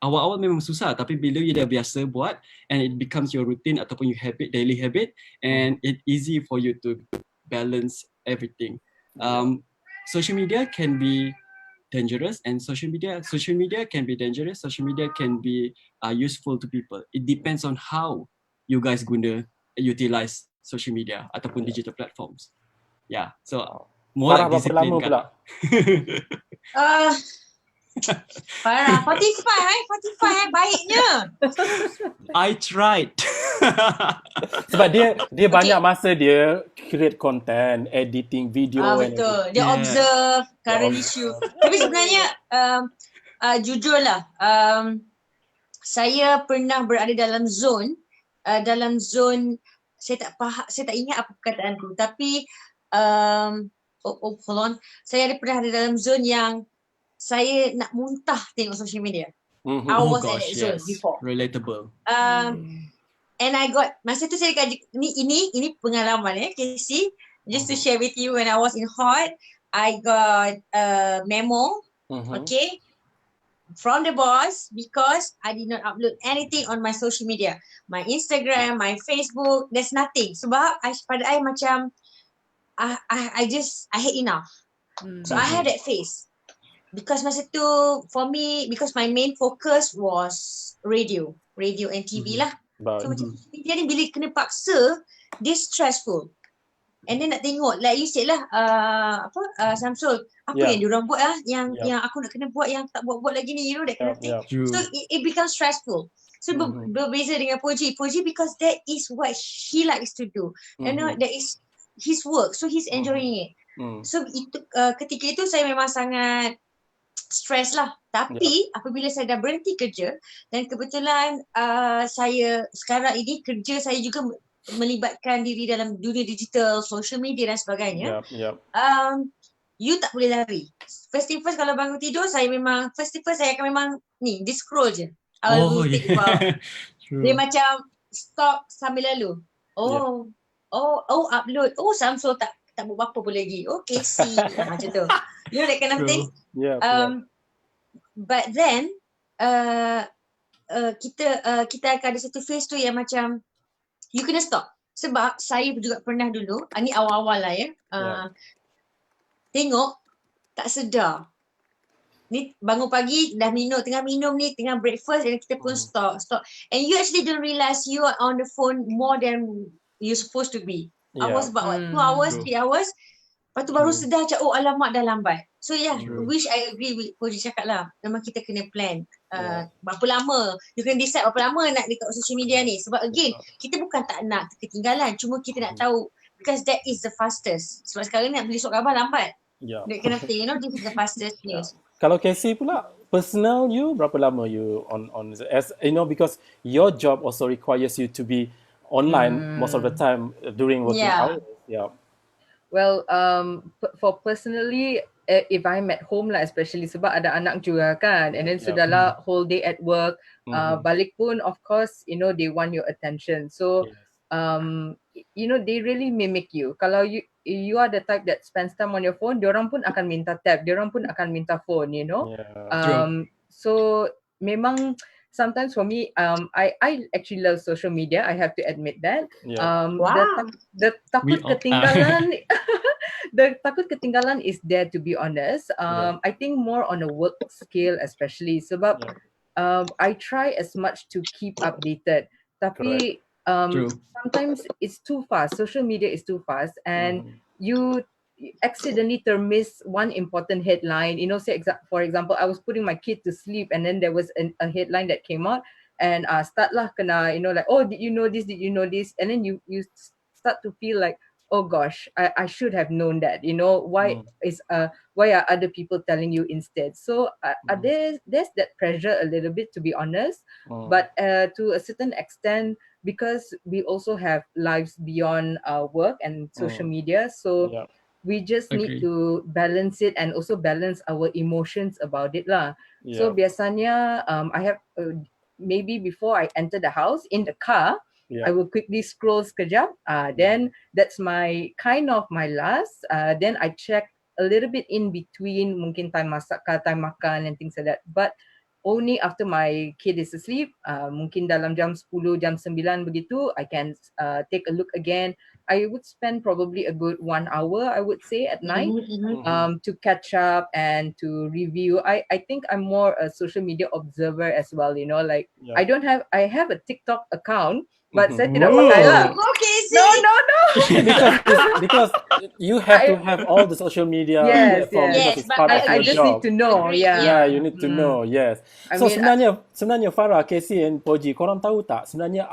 awal-awal memang susah, tapi bila you dah biasa buat, and it becomes your routine ataupun your daily habit, and it's easy for you to balance everything. Social media can be dangerous, and social media can be dangerous. Social media can be useful to people. It depends on how you guys guna utilize social media ataupun digital platforms. Yeah, so more like discipline kan. Parah, 45 baiknya. I tried. Sebab dia banyak masa dia create content, editing video. Betul. Dia observe current issue. Tapi sebenarnya jujurlah, saya pernah berada dalam zone saya tak faham, saya tak ingat apa perkataan tu, tapi hold on, saya pernah ada dalam zone yang saya nak muntah tengok social media. I Oh was at gosh, that zone yes. before. Relatable. And I got, masa tu saya dekat, ini pengalaman Casey, just to share with you. When I was in Hot, I got a memo, okay, from the boss because I did not upload anything on my social media. My Instagram, my Facebook, there's nothing. Sebab pada I macam, I had enough. So I had that phase. Because masa tu, for me, because my main focus was radio and TV lah. So macam media ni bila kena paksa, dia stressful. And then nak tengok, like you said lah, Samsul, apa yang diorang buat lah, yang aku nak kena buat, yang tak buat lagi ni, you know, that kind of thing. So it becomes stressful. So berbeza dengan Pojie because that is what he likes to do. You know, that is his work, so he's enjoying it. So itu ketika itu saya memang sangat stress lah. Tapi apabila saya dah berhenti kerja, dan kebetulan saya sekarang ini kerja saya juga melibatkan diri dalam dunia digital, social media dan sebagainya. You tak boleh lari. First thing first, kalau bangun tidur, saya akan memang ni, di scroll je. I will take about, dia macam stalk sambil lalu. Upload. Samsung tak buat apa pun lagi. Casey. Macam tu. You know that kind of thing. But then, kita akan ada satu phase tu yang macam, you kena stop. Sebab saya juga pernah dulu, ni awal-awal lah tengok, tak sedar. Ni bangun pagi, tengah minum ni, tengah breakfast, dan kita pun stop. And you actually don't realize you are on the phone more than you're supposed to be. I was about 2 hours, 3 hours. Lepas tu baru sedar macam, alamak dah lambat. So which I agree with Pojie cakap lah. Memang kita kena plan. Berapa lama. You kena decide berapa lama nak dekat social media ni. Sebab again, kita bukan tak nak ketinggalan. Cuma kita nak tahu. Because that is the fastest. Sebab sekarang ni nak beli surat khabar lambat. That kind of thing. You know, this is the fastest news. Kalau Cassie pula, personal you, berapa lama you on as you know, because your job also requires you to be online most of the time during working hours. Well, for personally, if I'm at home lah, especially sebab ada anak juga kan, and then sudahlah whole day at work, balik pun of course, you know, they want your attention. So, you know, they really mimic you. Kalau you are the type that spends time on your phone, diorang pun akan minta tab, diorang pun akan minta phone, you know. So memang sometimes for me, I actually love social media. I have to admit that. The takut ketinggalan, the takut ketinggalan is there, to be honest. I think more on a work scale, especially sebab I try as much to keep updated. Tapi sometimes it's too fast. Social media is too fast, and you accidentally miss one important headline. You know, say for example, I was putting my kid to sleep, and then there was a headline that came out, and start lah kena, you know, like, oh, did you know this? Did you know this? And then you start to feel like, oh gosh, I should have known that. You know, why are other people telling you instead? So there's that pressure a little bit, to be honest. But to a certain extent, because we also have lives beyond work and social media, so we just need to balance it and also balance our emotions about it lah. So biasanya I have maybe before I enter the house, in the car, I will quickly scroll sekejap. Then that's my kind of my last. Then I check a little bit in between, mungkin time masak, time makan and things like that. But only after my kid is asleep, mungkin dalam jam 10, jam 9 begitu, I can take a look again. I would spend probably a good 1 hour, I would say, at night to catch up and to review. I think I'm more a social media observer as well, you know, like I have a TikTok account, but saya tidak pakai lah. No. because you have to have all the social media platforms because it's part of I your just job. need to know. You need to know. Yes. So sebenarnya Fara, Cassie and Pojie, korang tahu tak sebenarnya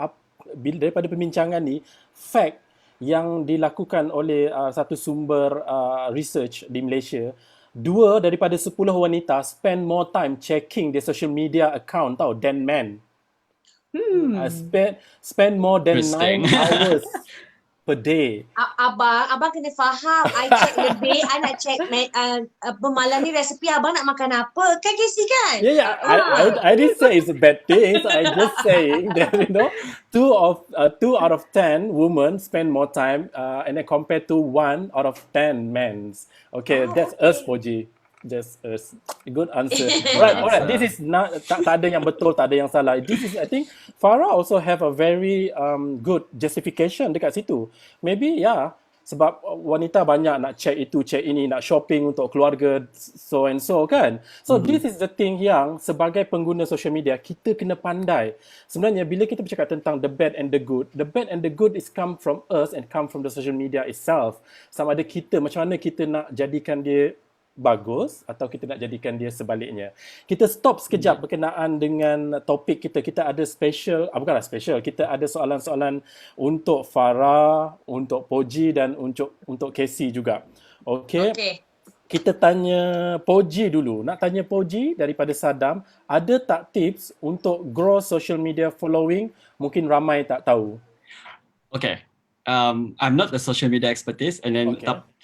daripada perbincangan ni, fact yang dilakukan oleh satu sumber research di Malaysia, 2 daripada 10 wanita spend more time checking their social media account tau than men. Spend more than Interesting. 9 hours per day. Abang kena faham. I check lebih, I nak check malam ni resipi abang nak makan apa. Kan Casey kan? Yeah. I didn't say it's a bad thing. So I just saying that two out of 10 women spend more time, and then compared to 1 out of 10 men. Okay, that's us, Pojie. Just us. Good answer. Alright. This is not tak ada yang betul, tak ada yang salah. This is, I think Fara also have a very good justification dekat situ. Maybe sebab wanita banyak nak check itu, check ini, nak shopping untuk keluarga, so and so kan. So this is the thing yang sebagai pengguna social media kita kena pandai. Sebenarnya bila kita bercakap tentang the bad and the good is come from us and come from the social media itself. Sama ada kita macam mana kita nak jadikan dia bagus atau kita nak jadikan dia sebaliknya. Kita stop sekejap berkenaan dengan topik kita. Kita ada special, bukanlah special, kita ada soalan-soalan untuk Fara, untuk Pojie dan untuk Cassie juga. Okay. Kita tanya Pojie dulu. Nak tanya Pojie daripada Sadam, ada tak tips untuk grow social media following? Mungkin ramai tak tahu. Okay. I'm not the social media expertise and then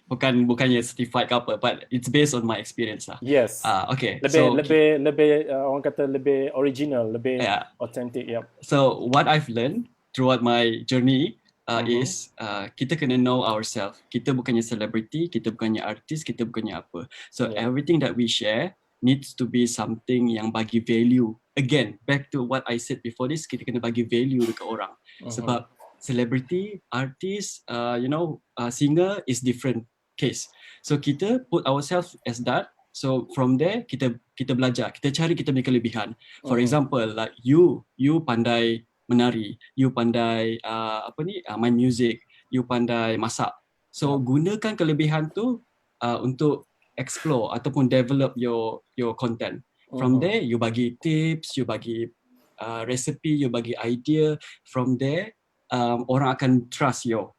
bukannya certified ke apa, but it's based on my experience lah. Yes. Okay. Lebih orang kata lebih original, lebih authentic. Yep. So what I've learned throughout my journey is kita kena know ourselves. Kita bukannya celebrity, kita bukannya artis, kita bukannya apa. So everything that we share needs to be something yang bagi value. Again, back to what I said before this, kita kena bagi value dekat orang. Sebab celebrity, artist, singer is different case. So kita put ourselves as that. So from there kita belajar, kita cari kita punya kelebihan. For example, like you pandai menari, you pandai main music, you pandai masak. So gunakan kelebihan tu untuk explore ataupun develop your content. From there you bagi tips, you bagi recipe, you bagi idea. From there orang akan trust your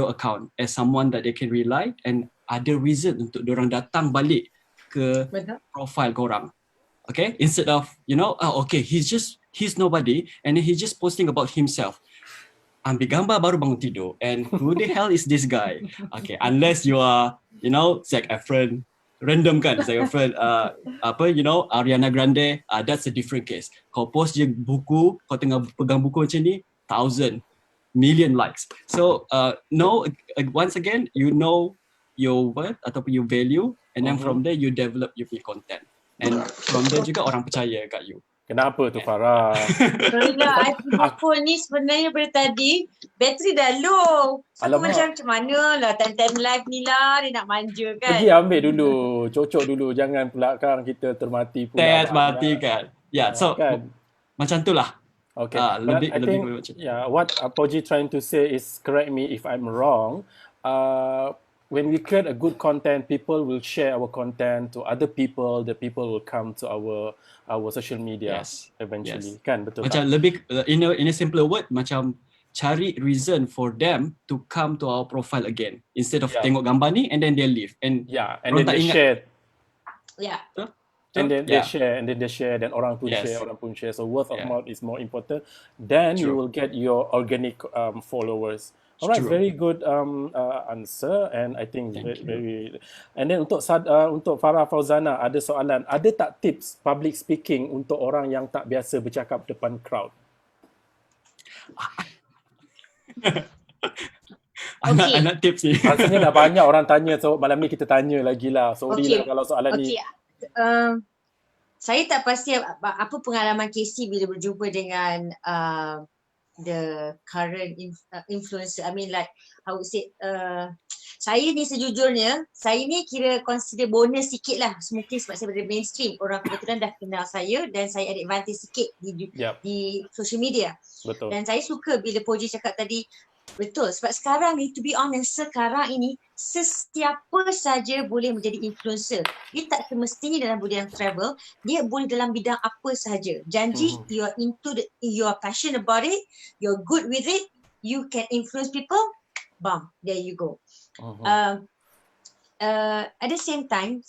account as someone that they can rely and ada reason untuk diorang datang balik ke profile korang. Okay, instead of he's nobody and then he's just posting about himself. Ambil gambar baru bangun tidur and who the hell is this guy? Okay, unless you are Zac Efron, random kan, Zac Efron, Ariana Grande, that's a different case. Kau post je buku, kau tengah pegang buku macam ni, 1,000 million likes. So once again, you know your worth ataupun your value, and then from there you develop your content, and from there juga orang percaya kat you. Kenapa tu Farah? Sorry lah, I phone ni sebenarnya dari tadi bateri dah low. So aku macam mana lah time live ni lah, dia nak manja kan. Pergi ambil dulu, cocok dulu, jangan pula kan kita termati pula. Termati kan. So macam tu lah. Okay, lebih macam what Pojie trying to say is, correct me if I'm wrong, when we create a good content, people will share our content to other people, the people will come to our social media eventually. Kan, betul macam tak? Lebih in a simpler word, macam cari reason for them to come to our profile again instead of tengok gambar ni and then they leave and and then they share. And then Yeah. they share, then orang pun share. So word of mouth is more important. Then you will get your organic followers. Alright, very good answer, and I think very. And then untuk Fara Fauzana ada soalan. Ada tak tips public speaking untuk orang yang tak biasa bercakap depan crowd? Anak tips ni. Rasanya dah banyak orang tanya, so malam ni kita tanya lagi lah. Sorry lah kalau soalan ni. Saya tak pasti apa pengalaman Casey bila berjumpa dengan the current influencer. I mean like I would say saya ni sejujurnya, saya ni kira consider bonus sikit lah. Mungkin sebab saya berada mainstream, orang kebetulan dah kenal saya dan saya ada advantage sikit di social media. Betul. Dan saya suka bila Pojie cakap tadi, betul, sebab sekarang ni, to be honest, sekarang ini sesiapa saja boleh menjadi influencer. Dia tak semestinya dalam bidang travel, dia boleh dalam bidang apa sahaja. Janji you are you are passionate about it, you're good with it, you can influence people, bam, there you go. At the same time,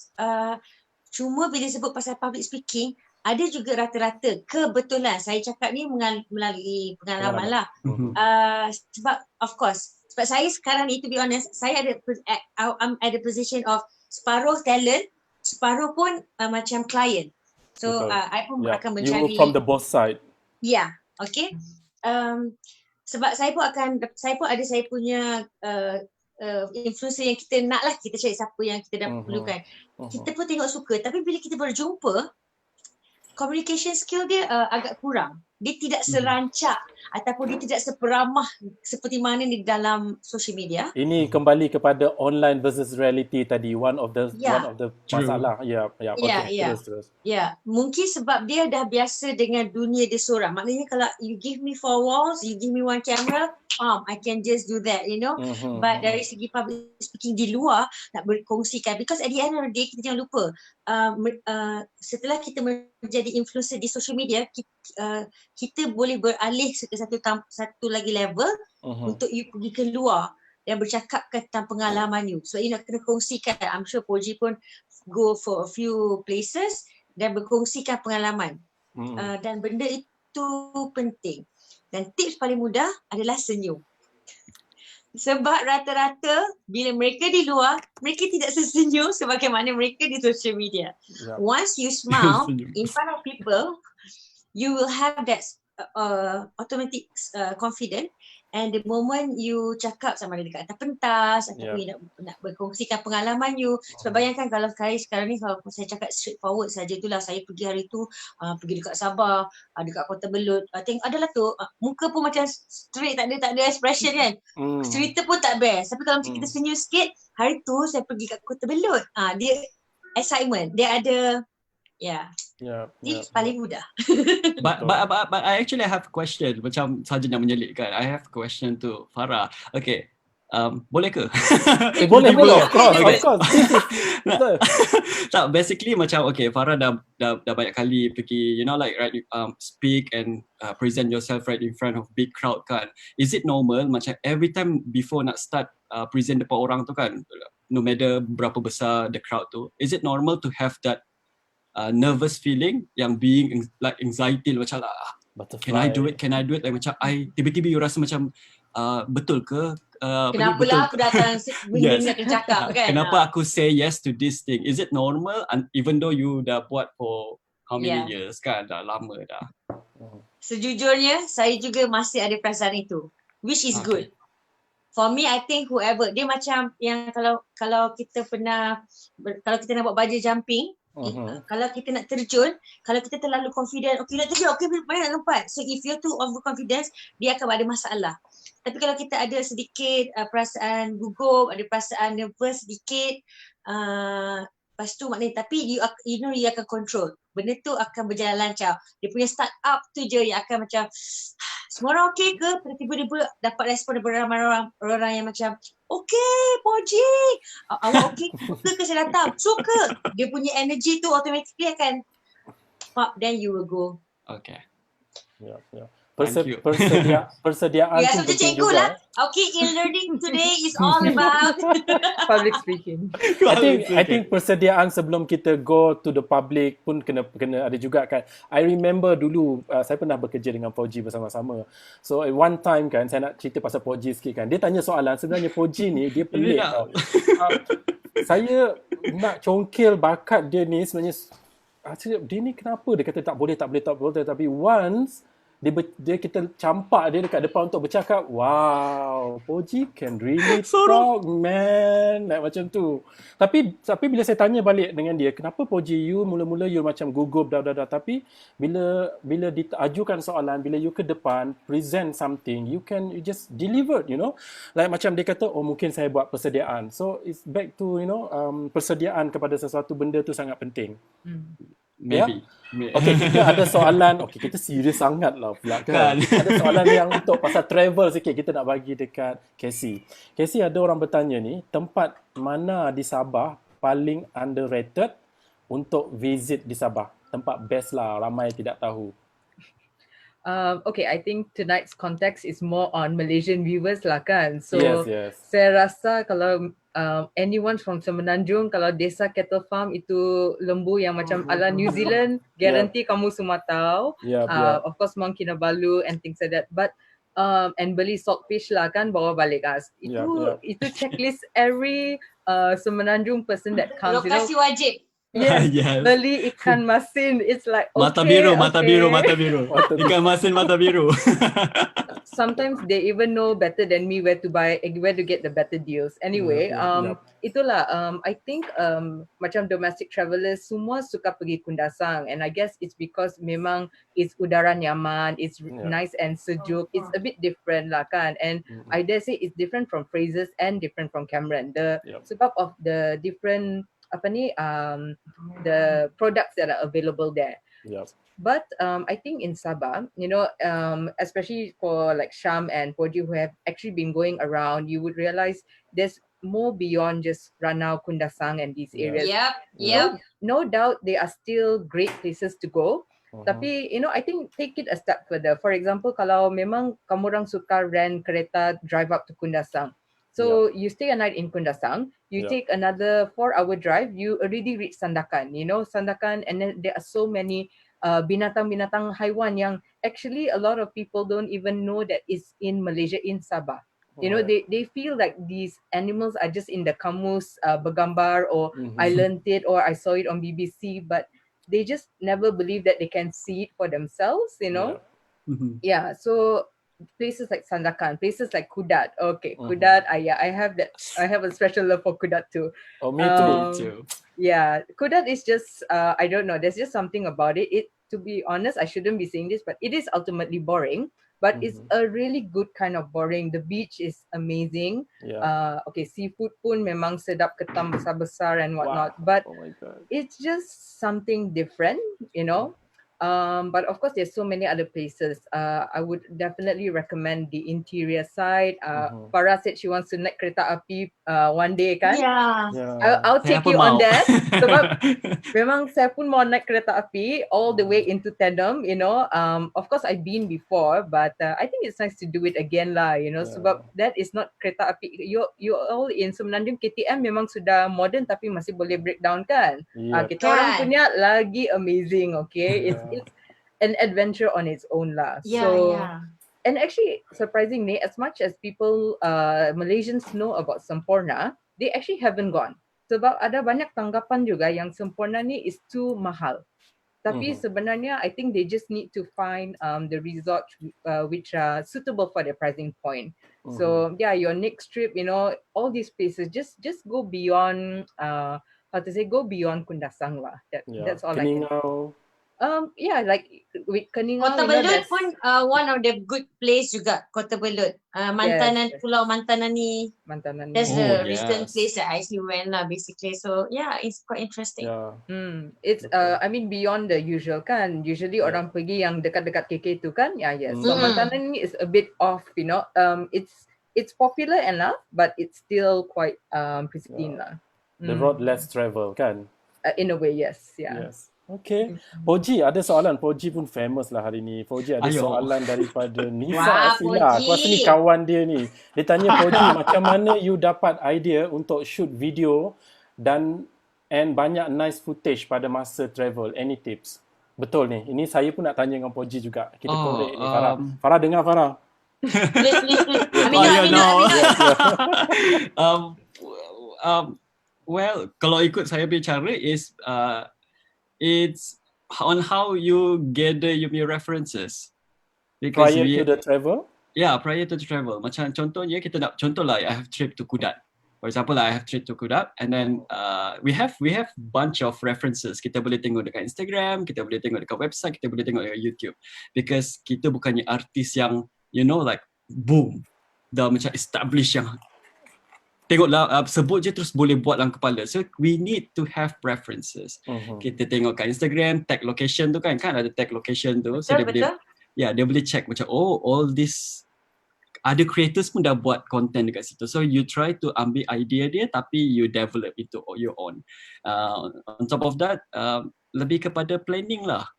cuma bila sebut pasal public speaking, ada juga rata-rata kebetulan saya cakap ni melalui pengalaman lah. Sebab of course, sebab saya sekarang ni, to be honest, I'm at the position of separuh talent, separuh pun macam client. So I pun akan mencari. You from the both side. Yeah, okay. Sebab saya pun ada saya punya influencer yang kita nak lah, kita cari siapa yang kita dah perlukan. Kita pun tengok suka, tapi bila kita berjumpa, communication skill dia agak kurang. Dia tidak serancak ataupun dia tidak seperamah seperti mana di dalam social media. Ini kembali kepada online versus reality tadi, one of the masalah. Terus. Mungkin sebab dia dah biasa dengan dunia dia seorang. Maknanya kalau you give me 4 walls, you give me 1 camera, I can just do that, you know. But dari segi public speaking di luar, nak berkongsikan, because at the end of the day, kita jangan lupa, setelah kita menjadi influencer di social media, kita boleh beralih ke satu lagi level untuk you pergi keluar dan bercakapkan tentang pengalaman you. Sebab you nak kena kongsikan. I'm sure Pojie pun go for a few places dan berkongsikan pengalaman. Dan benda itu penting. Dan tips paling mudah adalah senyum. Sebab rata-rata bila mereka di luar, mereka tidak sesenyum sebagaimana mereka di social media. Once you smile in front of people, you will have that automatic confidence, and the moment you cakap sama ada dekat atas pentas ataupun you nak berkongsikan pengalaman you. Sebab bayangkan kalau sekarang ni kalau saya cakap straightforward saja, itulah saya pergi hari tu pergi dekat Sabah, dekat Kota Belud, tengok adalah tu muka pun macam straight, tak ada expression kan, cerita pun tak best. Tapi kalau macam kita senyum sikit, hari tu saya pergi kat Kota Belud, dia excitement, dia ada. Ini paling mudah. But I actually have a question, macam saja nak menyelitkan. I have a question to Fara. Okay, boleh ke? Boleh. Of course. Tak, basically macam Fara dah banyak kali pergi, speak and present yourself right in front of big crowd kan. Is it normal macam every time before nak start present depan orang tu kan, no matter berapa besar the crowd tu, is it normal to have that nervous feeling, yang being like anxiety macam can I do it like macam tiba-tiba you rasa macam betul ke kenapalah aku datang benda nak cakap kan, kenapa aku say yes to this thing, is it normal, and even though you dah buat for how many years kan, dah lama dah. Sejujurnya saya juga masih ada perasaan itu, which is good. For me, I think whoever, dia macam yang kalau kita kalau kita nak buat bungee jumping, kalau kita nak terjun, kalau kita terlalu confident, nak terjun, mana nak lompat. So if you're too overconfident, dia akan ada masalah. Tapi kalau kita ada sedikit perasaan gugup, ada perasaan nervous sedikit, lepas tu maknanya, tapi you akan control. Benda tu akan berjalan lancar. Dia punya start up tu je yang akan macam semua orang okey ke? Tiba-tiba dapat respon daripada orang yang macam okey, Pojie, awak okey? Suka ke saya datang? Suka. Dia punya energy tu automatically akan pop, then you will go. Okay. Persediaan tu macam cikgu lah. Okay, e-learning today is all about public speaking. I think persediaan sebelum kita go to the public pun kena ada juga kan. I remember dulu saya pernah bekerja dengan Pojie bersama-sama. So at one time kan, saya nak cerita pasal Pojie sikit kan. Dia tanya soalan, sebenarnya Pojie ni dia pelik tau. Saya nak congkil bakat dia ni sebenarnya. Dia ni kenapa dia kata tak boleh, tapi once dia kita campak dia dekat depan untuk bercakap, wow, Pojie can really talk, man, like macam tu. Tapi bila saya tanya balik dengan dia, kenapa Pojie you mula-mula you macam gugup dah, tapi bila diajukan soalan, bila you ke depan present something, you just deliver, like macam dia kata, mungkin saya buat persediaan. So it's back to persediaan kepada sesuatu benda tu sangat penting. Maybe. Okay, kita ada soalan. Okay, kita serius sangat lah pula kan. Ada soalan yang untuk pasal travel sikit, kita nak bagi dekat Cassie. Cassie, ada orang bertanya ni, tempat mana di Sabah paling underrated untuk visit di Sabah? Tempat best lah, ramai tidak tahu. Okay, I think tonight's context is more on Malaysian viewers lah kan. So yes. saya rasa kalau anyone from Semenanjung, kalau desa cattle farm itu lembu yang macam ala New Zealand, guarantee kamu semua tahu. Of course Mount Kinabalu and things like that. But and beli saltfish lah kan, bawa balik guys. Itu checklist every Semenanjung person that comes. Lokasi wajib. Yes, Yes. beli ikan masin. It's like Mata okay, biru, okay. mata biru. Ikan masin mata biru. Sometimes they even know better than me where to get the better deals. Anyway, itulah I think macam domestic travelers semua suka pergi Kundasang, and I guess it's because memang it's udara nyaman, it's nice and sejuk. It's a bit different lah kan, and I dare say it's different from Fraser's and different from Cameron. Sebab of the different the products that are available there. But I think in Sabah, especially for like Sham and Pojie who have actually been going around, you would realize there's more beyond just Ranau, Kundasang and these areas. No doubt they are still great places to go. Tapi, I think take it a step further. For example, kalau memang kamu orang suka rent kereta, drive up to Kundasang. So you stay a night in Kundasang, you take another 4-hour drive, you already reach Sandakan, Sandakan, and then there are so many binatang-binatang haiwan yang actually a lot of people don't even know that is in Malaysia, in Sabah. They feel like these animals are just in the kamus, bergambar, or I learned it, or I saw it on BBC, but they just never believe that they can see it for themselves, so places like Sandakan, places like Kudat. Okay, Kudat, I have a special love for Kudat too. Oh, me too. Yeah, Kudat is just I don't know, there's just something about it. To be honest, I shouldn't be saying this, but it is ultimately boring, but it's a really good kind of boring. The beach is amazing. Okay, seafood pun memang sedap, ketam besar-besar and whatnot, but it's just something different, but of course there's so many other places. I would definitely recommend the interior side. Fara said she wants to naik kereta api one day kan. I'll take you on that. Sebab memang saya pun mau naik kereta api all the way into Tandem, of course I've been before, but I think it's nice to do it again lah, sebab that is not kereta api. You all in Semenanjung KTM memang sudah modern tapi masih boleh breakdown kan. Kita orang punya lagi amazing, okay. It's an adventure on its own lah. And actually surprisingly, as much as people Malaysians know about Semporna, they actually haven't gone. Sebab ada banyak tanggapan juga yang Semporna ni is too mahal. Tapi sebenarnya I think they just need to find the resort which are suitable for their pricing point. So your next trip, all these places, just go beyond go beyond Kundasang lah. That's all I can. Like with Keningau, Kota Belud pun one of the good place juga, Kota Belud. Pulau Mantanan ni. That's the recent place that I actually went lah, basically. So it's quite interesting. It's I mean beyond the usual kan. Usually orang pergi yang dekat-dekat KK tu kan. So Mantanan ni is a bit off, it's popular enough, but it's still quite pristine lah. The road less travel kan. In a way, yes. Okay. Pojie, ada soalan. Pojie pun famous lah hari ni. Pojie ada soalan daripada Nisa Asila. Aku rasa ni kawan dia ni. Dia tanya Pojie, macam mana you dapat idea untuk shoot video and banyak nice footage pada masa travel? Any tips? Betul ni. Ini saya pun nak tanya dengan Pojie juga. Kita korek ni. Fara dengar Fara. Please. Well, kalau ikut saya bicara is it's on how you gather your references. Because prior to the travel? Yeah, prior to the travel. Macam contohnya contohlah I have trip to Kudat. For example, I have trip to Kudat, and then we have bunch of references. Kita boleh tengok dekat Instagram, kita boleh tengok dekat website, kita boleh tengok dekat YouTube. Because kita bukannya artis yang like boom, dah macam establish yang tengoklah sebut je terus boleh buat dalam kepala. So we need to have preferences. Kita tengok kat Instagram tag location tu kan ada tag location tu. So dia boleh check macam all this ada creators pun dah buat content dekat situ. So you try to ambil idea dia tapi you develop itu your own. On top of that, lebih kepada planning lah.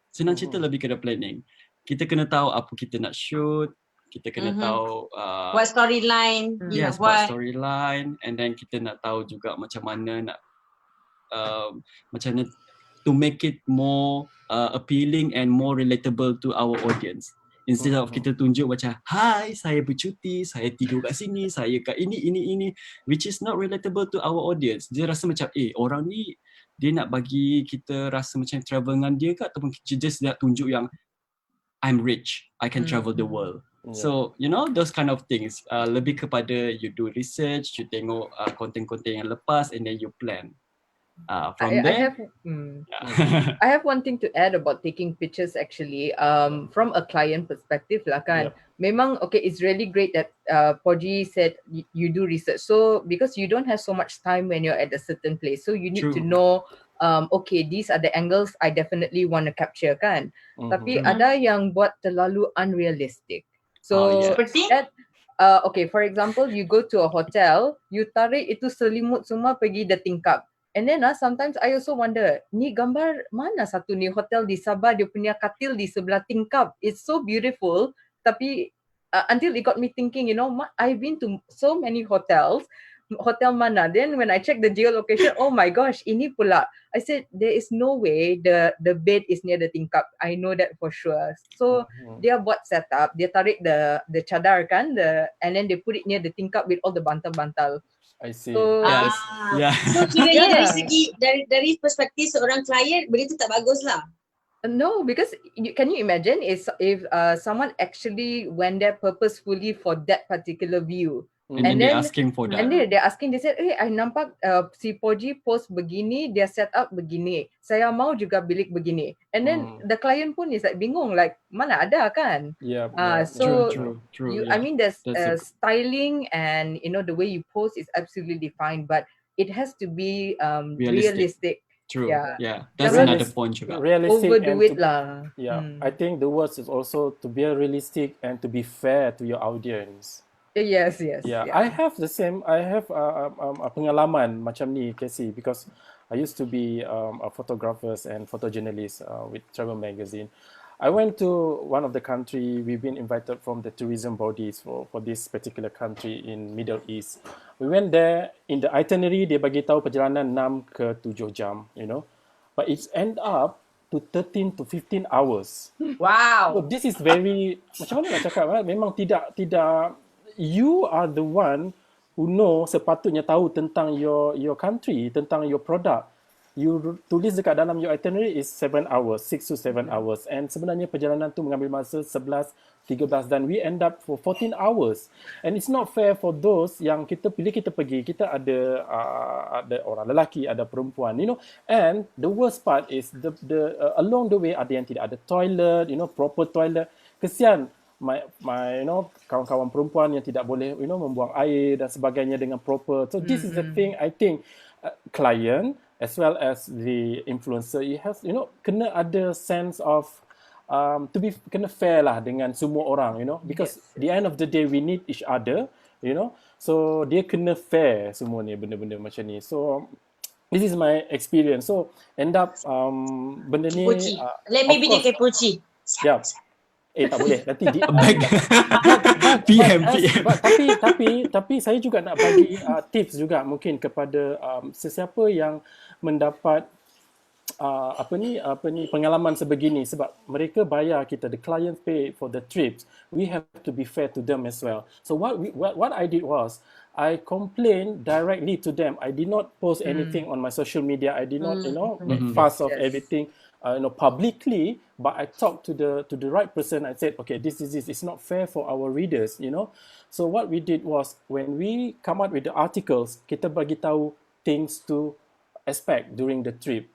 Senang cerita lebih kepada planning. Kita kena tahu apa kita nak shoot, kita kena tahu Buat storyline, you nak yes, buat buat. storyline, and then kita nak tahu juga macam mana nak macam mana to make it more appealing and more relatable to our audience. Instead of kita tunjuk macam, hi, saya bercuti, saya tidur kat sini, saya kat ini, which is not relatable to our audience. Dia rasa macam, orang ni, dia nak bagi kita rasa macam travel dengan dia ke, ataupun just nak tunjuk yang, I'm rich, I can travel the world. So, you know, those kind of things. Lebih kepada you do research, you tengok konten-konten yang lepas, and then you plan. From there, I have one thing to add about taking pictures actually. From a client perspective lah kan. Memang okay, it's really great that Pojie said you do research. So because you don't have so much time when you're at a certain place, so you need to know. Okay, these are the angles I definitely want to capture kan. Tapi ada yang buat terlalu unrealistic. So that okay, for example, you go to a hotel, you tarik itu selimut semua pergi the tingkap. And then sometimes I also wonder, ni gambar mana satu ni hotel di Sabah, dia punya katil di sebelah tingkap. It's so beautiful. Tapi until it got me thinking, you know, I've been to so many hotels. Hotel mana? Then when I check the geolocation, oh my gosh, ini pula. I said, there is no way the bed is near the tingkap. I know that for sure. So dia buat setup, dia tarik the cadar kan, and then they put it near the tingkap with all the bantal-bantal. I see. So, So kiranya dari segi dari perspektif seorang klien, benda tu tak bagus lah. No, because can you imagine if someone actually went there purposefully for that particular view, and then they're asking for that, and then they're asking, they said, hey, I nampak si Pojie post begini, dia set up begini, saya mau juga bilik begini, and then the client pun is like bingung, like mana ada kan? So true. I mean, there's styling and you know the way you post is absolutely fine, but it has to be realistic. True. Yeah. That's another point juga. Realistic overdo it lah. I think the worst is also to be realistic and to be fair to your audience. Yes. I have the same. I have pengalaman macam ni, Cassie, because I used to be a photographer and photojournalist with Travel Magazine. I went to one of the country. We've been invited from the tourism bodies for this particular country in Middle East. We went there. In the itinerary, dia bagi tahu perjalanan 6 ke 7 jam, you know. But it's end up to 13 to 15 hours. Wow. So this is very, macam mana nak cakap, memang tidak, you are the one who know, sepatutnya tahu tentang your country, tentang your product. You tulis dekat dalam your itinerary is 7 hours, 6 to 7 hours. And sebenarnya perjalanan tu mengambil masa 11, 13 dan we end up for 14 hours. And it's not fair for those yang kita pergi, kita ada orang lelaki, ada perempuan, you know. And the worst part is the along the way ada yang tidak ada toilet, you know, proper toilet. Kesian my you know, kawan-kawan perempuan yang tidak boleh, you know, membuang air dan sebagainya dengan proper. So this is the thing I think client as well as the influencer, it has, you know, kena ada sense of kena fair lah dengan semua orang, you know, because the end of the day we need each other, you know, so dia kena fair semua ni, benda-benda macam ni. So this is my experience. So end up benda ni let me be the Pojie. Tak boleh nanti PM. Tapi saya juga nak bagi tips juga mungkin kepada sesiapa yang mendapat pengalaman sebegini, sebab mereka bayar kita, the client pay for the trips, we have to be fair to them as well. So what I did was I complained directly to them. I did not post anything on my social media. I did not make fuss of everything publicly, but I talked to the right person. I said, okay, this it's not fair for our readers, you know. So what we did was, when we come out with the articles, kita bagi tahu things to expect during the trip,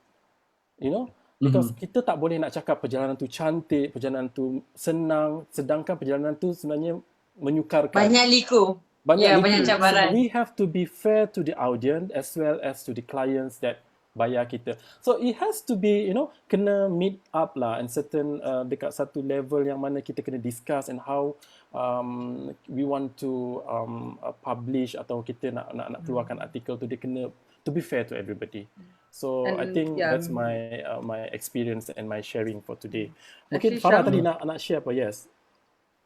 you know, because kita tak boleh nak cakap perjalanan tu cantik, perjalanan tu senang, sedangkan perjalanan tu sebenarnya menyukarkan, banyak liku, banyak cabaran. So we have to be fair to the audience as well as to the clients that bayar kita. So it has to be, you know, kena meet up lah and certain dekat satu level yang mana kita kena discuss and how we want to publish atau kita nak keluarkan artikel tu, dia kena to be fair to everybody. So I think that's my experience and my sharing for today. Mungkin Fara tadi nak share apa? Yes.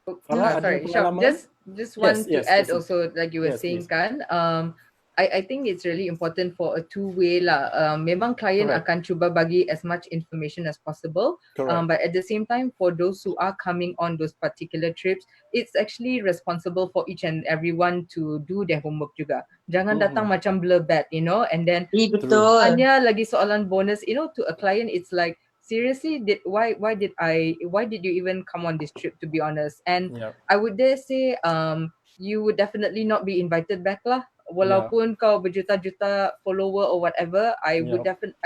Farah, ada Sorry, Syaf, pengalaman? just Yes, want to yes, add Cassie. also, like you were Yes, saying please. kan, I think it's really important for a two-way lah. Memang klien Correct. akan cuba bagi as much information as possible. Correct. But at the same time, for those who are coming on those particular trips, it's actually responsible for each and everyone to do their homework juga. Jangan datang macam blur bat, you know, and then Betul. hanya lagi soalan bonus, you know, to a client, it's like, seriously, why did you even come on this trip, to be honest? And Yeah. I would dare say, you would definitely not be invited back lah. Yeah. Walaupun kau berjuta-juta follower or whatever, I Yeah.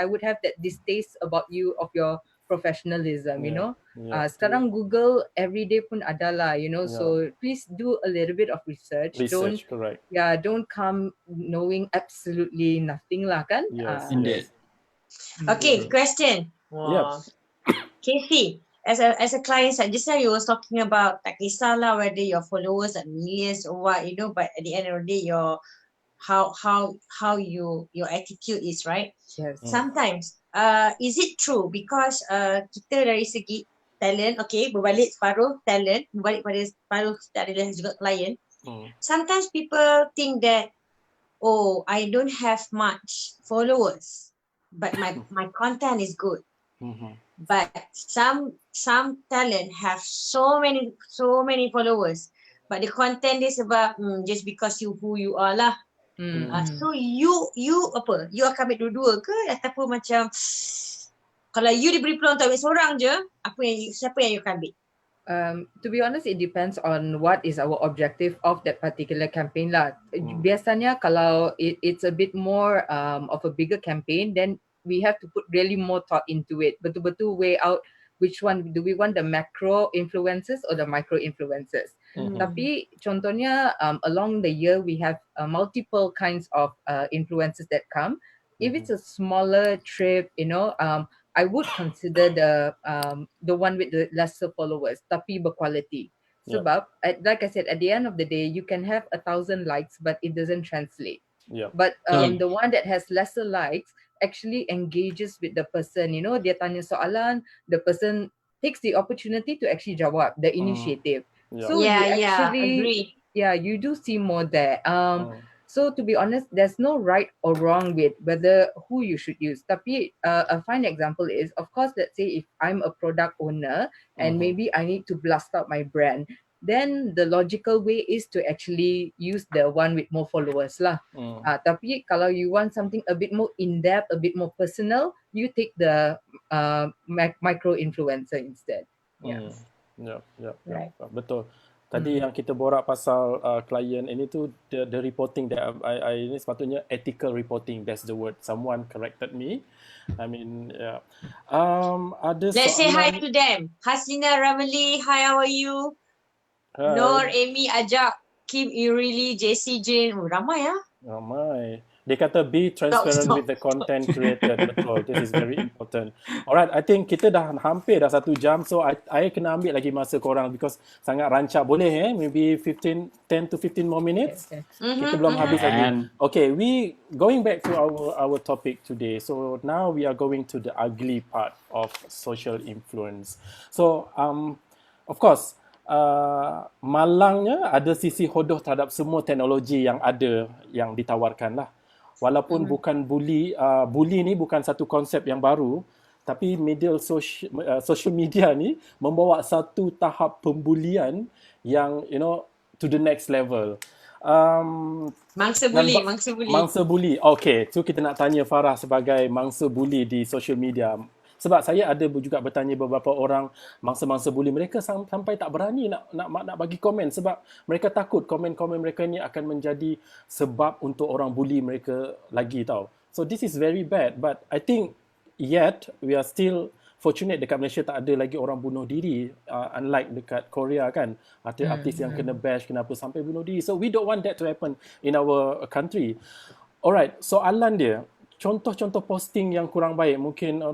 would have that distaste about you, of your professionalism, you Yeah. know. Yeah. Sekarang Google everyday pun ada lah, you know. Yeah. So please do a little bit of research. Research, correct. Don't come knowing absolutely nothing lah kan. Yes. Indeed. Okay, question. Yep. Casey, as a client, just now you was talking about tak kisahlah whether your followers are millions or what, you know, but at the end of the day, how your attitude is, right? Yes. Sometimes, is it true because kita dari segi talent, okay, berbalik separuh talent, berbalik pada separuh kita adalah juga client. Sometimes people think that, oh, I don't have much followers, but my content is good. But some talent have so many followers, but the content is about just because who you are lah. So you apa? You akan ambil dua-dua ke ataupun macam kalau you diberi peluang untuk ambil seorang je, siapa yang you akan ambil? To be honest, it depends on what is our objective of that particular campaign lah. Biasanya kalau it's a bit more of a bigger campaign, then we have to put really more thought into it. Betul-betul weigh out which one do we want, the macro influencers or the micro influencers. Tapi contohnya along the year we have multiple kinds of influencers that come. If it's a smaller trip, you know, I would consider the one with the lesser followers, tapi berquality. Sebab, like I said, at the end of the day, you can have 1,000 likes, but it doesn't translate. But the one that has lesser likes actually engages with the person. You know, dia tanya soalan, the person takes the opportunity to actually jawab, the initiative. So you actually, you do see more there. So to be honest, there's no right or wrong with whether who you should use. Tapi a fine example is, of course, let's say if I'm a product owner and maybe I need to blast out my brand, then the logical way is to actually use the one with more followers lah. Tapi kalau you want something a bit more in-depth, a bit more personal, you take the micro influencer instead. Right. Betul. Tadi yang kita borak pasal klien ini tu the reporting that I ini sepatutnya ethical reporting, that's the word. Someone corrected me. I mean, ada Let's say hi to them. Hasina, Ramali, hi, how are you? Nor, Amy, Ajak, Kim, Irili, JC, Jane. Ramai ya? Ramai. Dia kata be transparent with the content creator. Betul. This is very important. Alright, I think kita dah hampir dah 1 jam. So I kena ambil lagi masa korang because sangat rancak. Boleh maybe 10 to 15 more minutes. Kita belum habis lagi. Okay, we going back to our topic today. So now we are going to the ugly part of social influence. So of course, malangnya ada sisi hodoh terhadap semua teknologi yang ada yang ditawarkan lah. Walaupun bukan bully ni bukan satu konsep yang baru, tapi media social media ni membawa satu tahap pembulian yang to the next level. Mangsa bully. Okay, so kita nak tanya Farah sebagai mangsa bully di social media. Sebab saya ada juga bertanya beberapa orang mangsa-mangsa bully, mereka sampai tak berani nak bagi komen sebab mereka takut komen-komen mereka ni akan menjadi sebab untuk orang bully mereka lagi tau. So this is very bad, but I think yet we are still fortunate dekat Malaysia tak ada lagi orang bunuh diri, unlike dekat Korea kan, artis yang kena bash kenapa sampai bunuh diri. So we don't want that to happen in our country. Alright, soalan dia, contoh-contoh posting yang kurang baik mungkin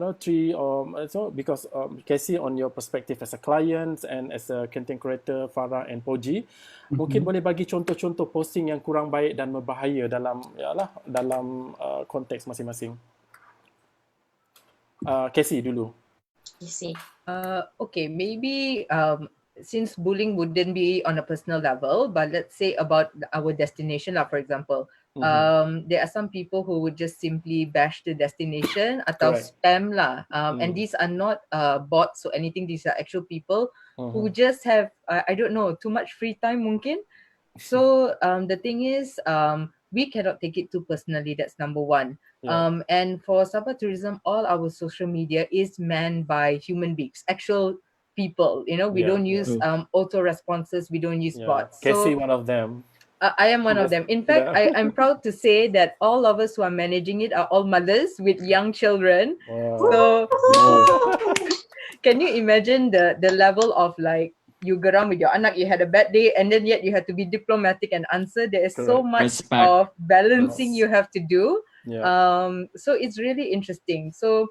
because Cassie, on your perspective as a client and as a content creator, Fara and Pojie, mungkin boleh bagi contoh-contoh posting yang kurang baik dan berbahaya dalam konteks masing-masing. Cassie dulu. Okay, maybe since bullying wouldn't be on a personal level, but let's say about our destination, lah, for example, there are some people who would just simply bash the destination atau Correct. spam lah. And these are not bots or anything. These are actual people who just have, I don't know, too much free time mungkin. So the thing is, we cannot take it too personally. That's number one. Yeah. And for Sabah Tourism, all our social media is manned by human beings, actual people. You know, we Yeah, don't use auto responses. We don't use Yeah. bots. Cassie, So one of them. I am one of them. In fact, I'm proud to say that all of us who are managing it are all mothers with young children. Wow. So can you imagine the level of like, you geram with your anak, you had a bad day, and then yet you had to be diplomatic and answer. There is so Correct. much Respect. of balancing Yes. you have to do. Yeah. So it's really interesting. So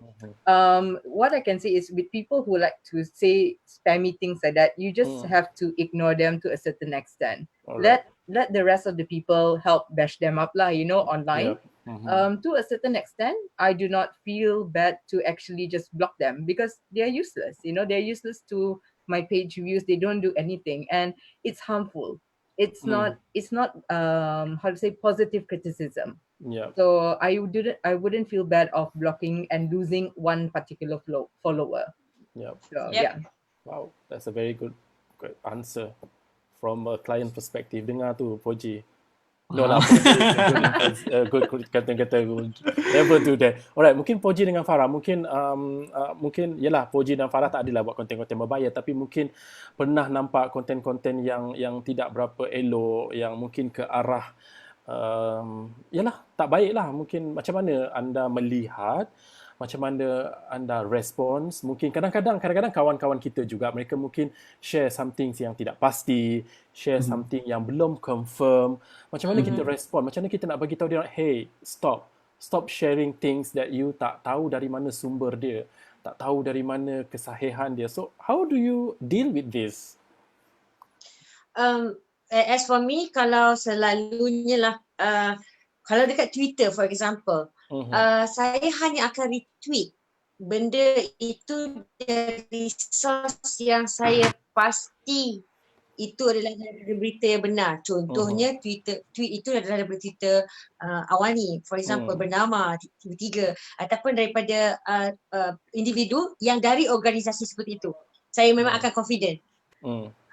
what I can say is, with people who like to say spammy things like that, you just have to ignore them to a certain extent. Alright. Let the rest of the people help bash them up lah, you know, online. Yep. To a certain extent, I do not feel bad to actually just block them because they're useless. You know, they're useless to my page views. They don't do anything, and it's harmful. It's not how to say, positive criticism. Yeah. So I wouldn't feel bad of blocking and losing one particular follower. Yep. So Yep. yeah. Wow, that's a very good answer from a client perspective. Dengar tu, Pojie. No lah, Pojie is a good kata-kata. Never do that. Alright, mungkin Pojie dengan Fara, mungkin yelah, Pojie dan Fara tak adalah buat konten-konten berbayar, tapi mungkin pernah nampak konten-konten yang tidak berapa elok, yang mungkin ke arah yalah, tak baik lah. Mungkin macam mana anda melihat, macam mana anda respons. Mungkin kadang-kadang kawan-kawan kita juga, mereka mungkin share something yang tidak pasti, share something yang belum confirm. Macam mana kita respon, macam mana kita nak bagi tahu dia, hey, stop sharing things that you tak tahu dari mana sumber dia, tak tahu dari mana kesahihan dia. So how do you deal with this? As for me, kalau selalunya lah, kalau dekat Twitter for example, saya hanya akan retweet benda itu dari source yang saya pasti itu adalah daripada berita yang benar. Contohnya tweet itu adalah daripada Twitter Awani, for example, bernama TV3, ataupun daripada individu yang dari organisasi seperti itu. Saya memang akan confident.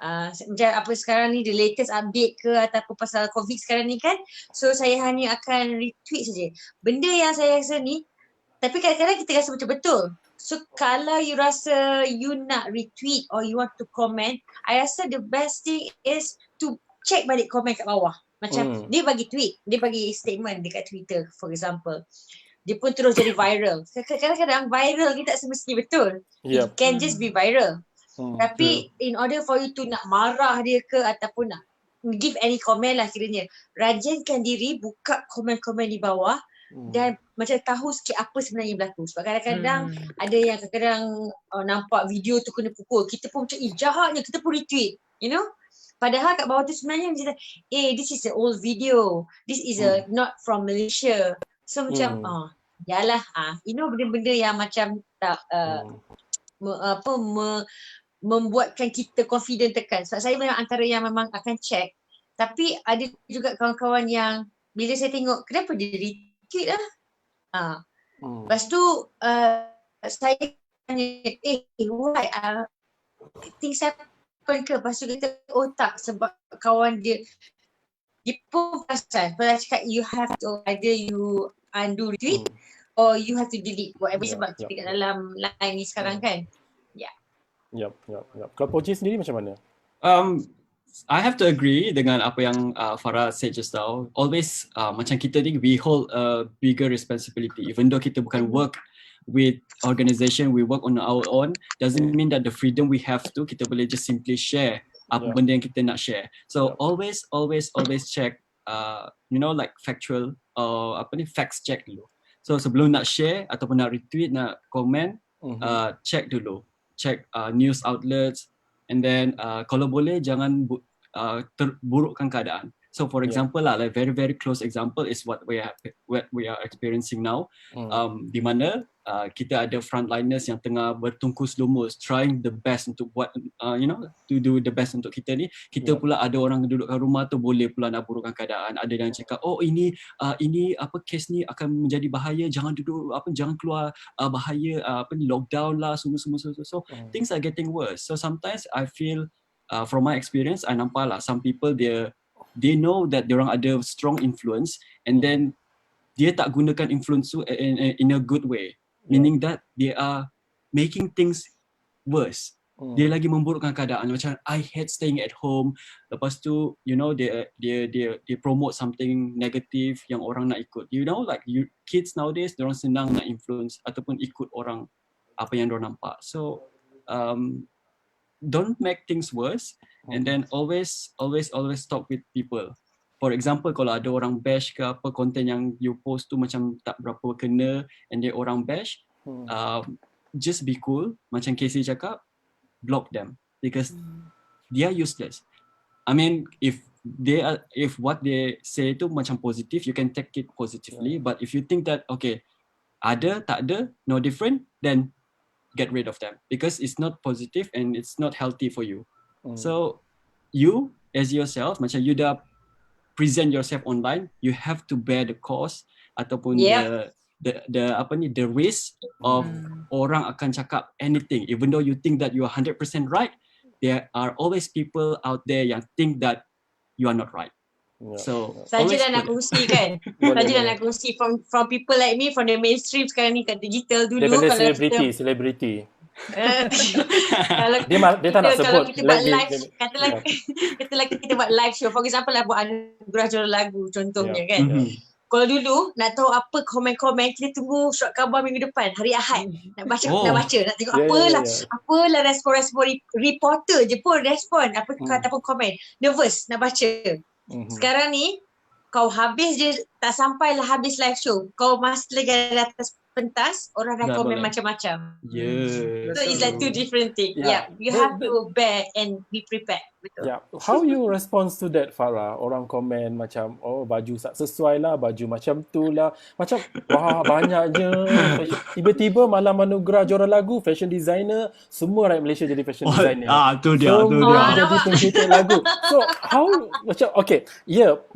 Macam apa sekarang ni, the latest update ke ataupun pasal COVID sekarang ni kan, so saya hanya akan retweet saja benda yang saya rasa ni. Tapi kadang-kadang kita rasa betul-betul. So kalau you rasa you nak retweet or you want to comment, I rasa the best thing is to check balik komen kat bawah. Macam dia bagi tweet, dia bagi statement dekat Twitter for example, dia pun terus jadi viral. Kadang-kadang viral ni tak semestinya betul. It can just be viral. Tapi in order for you to nak marah dia ke ataupun nak give any comment lah kiranya, rajinkan diri buka komen-komen di bawah dan macam tahu sikit apa sebenarnya berlaku. Sebab kadang-kadang ada yang kadang-kadang nampak video tu kena pukul, kita pun macam jahatnya, kita pun retweet, you know. Padahal kat bawah tu sebenarnya macam this is an old video, this is not from Malaysia. So macam yalah, you know, benda-benda yang macam tak membuatkan kita confident tekan. Sebab saya memang antara yang memang akan check. Tapi ada juga kawan-kawan yang bila saya tengok, kenapa dia retweet lah. Lepas tu saya tanya, why? Things happen ke? Lepas tu kita, tak, sebab kawan dia pun perasan. Kalau cakap, you have to either you undo retweet or you have to delete whatever, sebab kita kat dalam line ni sekarang kan. Yup. Kalau Pojie sendiri macam mana? I have to agree dengan apa yang Farah said just now. Always macam kita ni, we hold a bigger responsibility. Even though kita bukan work with organisation, we work on our own, doesn't mean that the freedom we have to, kita boleh just simply share apa benda yang kita nak share. So always check, you know, like factual facts check dulu. So sebelum nak share ataupun nak retweet, nak komen, check dulu. Check news outlets, and then kalau boleh jangan terburukkan keadaan. So for example lah, like very very close example is what we are experiencing now. Di mana kita ada frontliners yang tengah bertungkus lumus trying the best untuk buat to do the best untuk kita ni. Kita pula ada orang duduk kat rumah tu boleh pula nak burukkan keadaan. Ada yang cakap ini kes ni akan menjadi bahaya, jangan duduk jangan keluar, bahaya lockdown lah semua. So things are getting worse. So sometimes I feel from my experience, I nampak lah some people they know that diorang ada strong influence and then dia tak gunakan influence tu in a good way, meaning that they are making things worse. Dia lagi memburukkan keadaan. Macam I hate staying at home. Lepas tu they promote something negative yang orang nak ikut. Like kids nowadays diorang senang nak influence ataupun ikut orang apa yang diorang nampak. So don't make things worse. And then always talk with people. For example, kalau ada orang bash ke apa, konten yang you post tu macam tak berapa kena and dia orang bash, just be cool. Macam Cassie cakap, block them because they are useless. I mean, if what they say tu macam positive, you can take it positively. But if you think that okay, ada tak ada, no different, then get rid of them because it's not positive and it's not healthy for you. So you as yourself, macam you dah present yourself online, you have to bear the cost ataupun the risk of orang akan cakap anything, even though you think that you are 100% right. There are always people out there yang think that you are not right. So saja dah nak kongsi kan. Saja dah nak kongsi from people like me from the mainstream sekarang ni kat digital dulu. Daripada selebriti. Kalau dia tak nak sebut. Kalau kita buat live, katalah kita buat live show, for example lah buat anugerah juara lagu contohnya kan. Kalau dulu nak tahu apa komen-komen, kita tunggu short khabar minggu depan, hari Ahad. Nak baca, nak tengok apalah respon-respon reporter je pun respon ataupun komen. Nervous nak baca. Sekarang ni kau habis je, tak sampailah habis live show, kau masih lagi ada atas pentas, orang dah komen macam-macam. So it's like two different things. You have to bear and be prepared. Betul. How you respond to that, Fara? Orang komen macam baju tak sesuai lah, baju macam tu lah, macam wah banyaknya. Tiba-tiba malam anugerah juara lagu, fashion designer, semua rakyat Malaysia jadi fashion designer. Tu dia. Jadi pencipta lagu. So how macam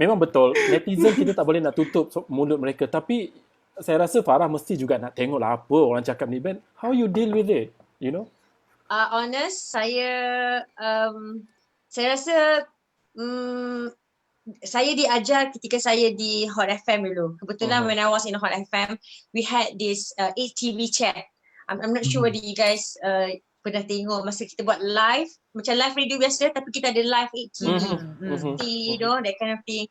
memang betul. Netizen kita tak boleh nak tutup mulut mereka, tapi saya rasa Farah mesti juga nak tengoklah apa orang cakap ni, Ben. How you deal with it, Honest, saya rasa saya diajar ketika saya di Hot FM dulu. Kebetulan when I was in Hot FM, we had this 8TV chat. I'm not sure whether you guys pernah tengok masa kita buat live, macam live radio biasa tapi kita ada live 8TV, that kind of thing.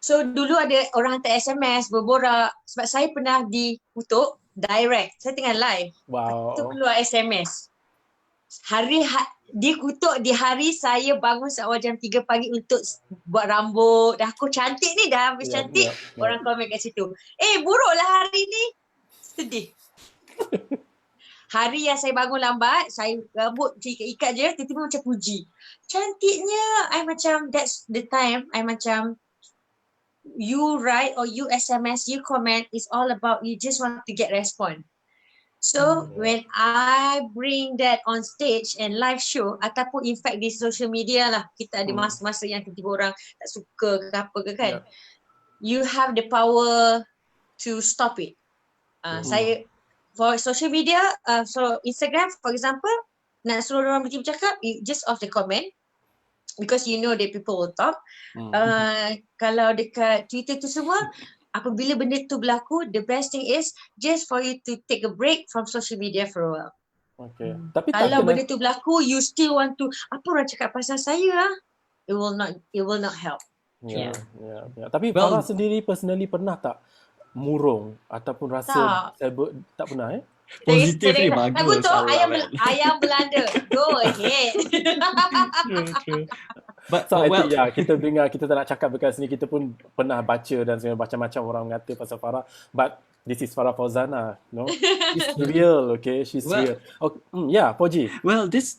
So dulu ada orang hantar SMS, berborak. Sebab saya pernah dikutuk direct. Saya tengah live. Wow. Itu keluar SMS. Dia kutuk di hari saya bangun awal jam 3 pagi untuk buat rambut. Dah aku cantik ni, dah habis cantik. Orang komen kat situ. Buruklah hari ni. Sedih. Hari yang saya bangun lambat, saya rambut ikat je, tiba-tiba macam puji. Cantiknya. I macam, that's the time, I macam, you write or you SMS, you comment, is all about you just want to get response. So when I bring that on stage and live show ataupun in fact di social media lah, kita ada masa-masa yang tiba-tiba orang tak suka ke apa ke kan, you have the power to stop it. Saya for social media, so Instagram for example, nak suruh orang berhenti bercakap, you just off the comment. Because you know that people will talk. Kalau dekat Twitter tu semua, apabila benda tu berlaku, the best thing is just for you to take a break from social media for a while. Okay. Tapi kalau benda tu berlaku, you still want to, apa orang cakap pasal saya it will not help. Tapi Farah sendiri personally pernah tak murung ataupun rasa tak pernah Positif ni bagus. Lagu tu ayam Belanda. Go ahead. True. But kita dengar, kita tak nak cakap dekat sini, kita pun pernah baca dan macam-macam orang mengata pasal Farah. But this is Farah Fauzana, no? She's real, okay? She's Well- real. Okay. Yeah, Pojie. Well, this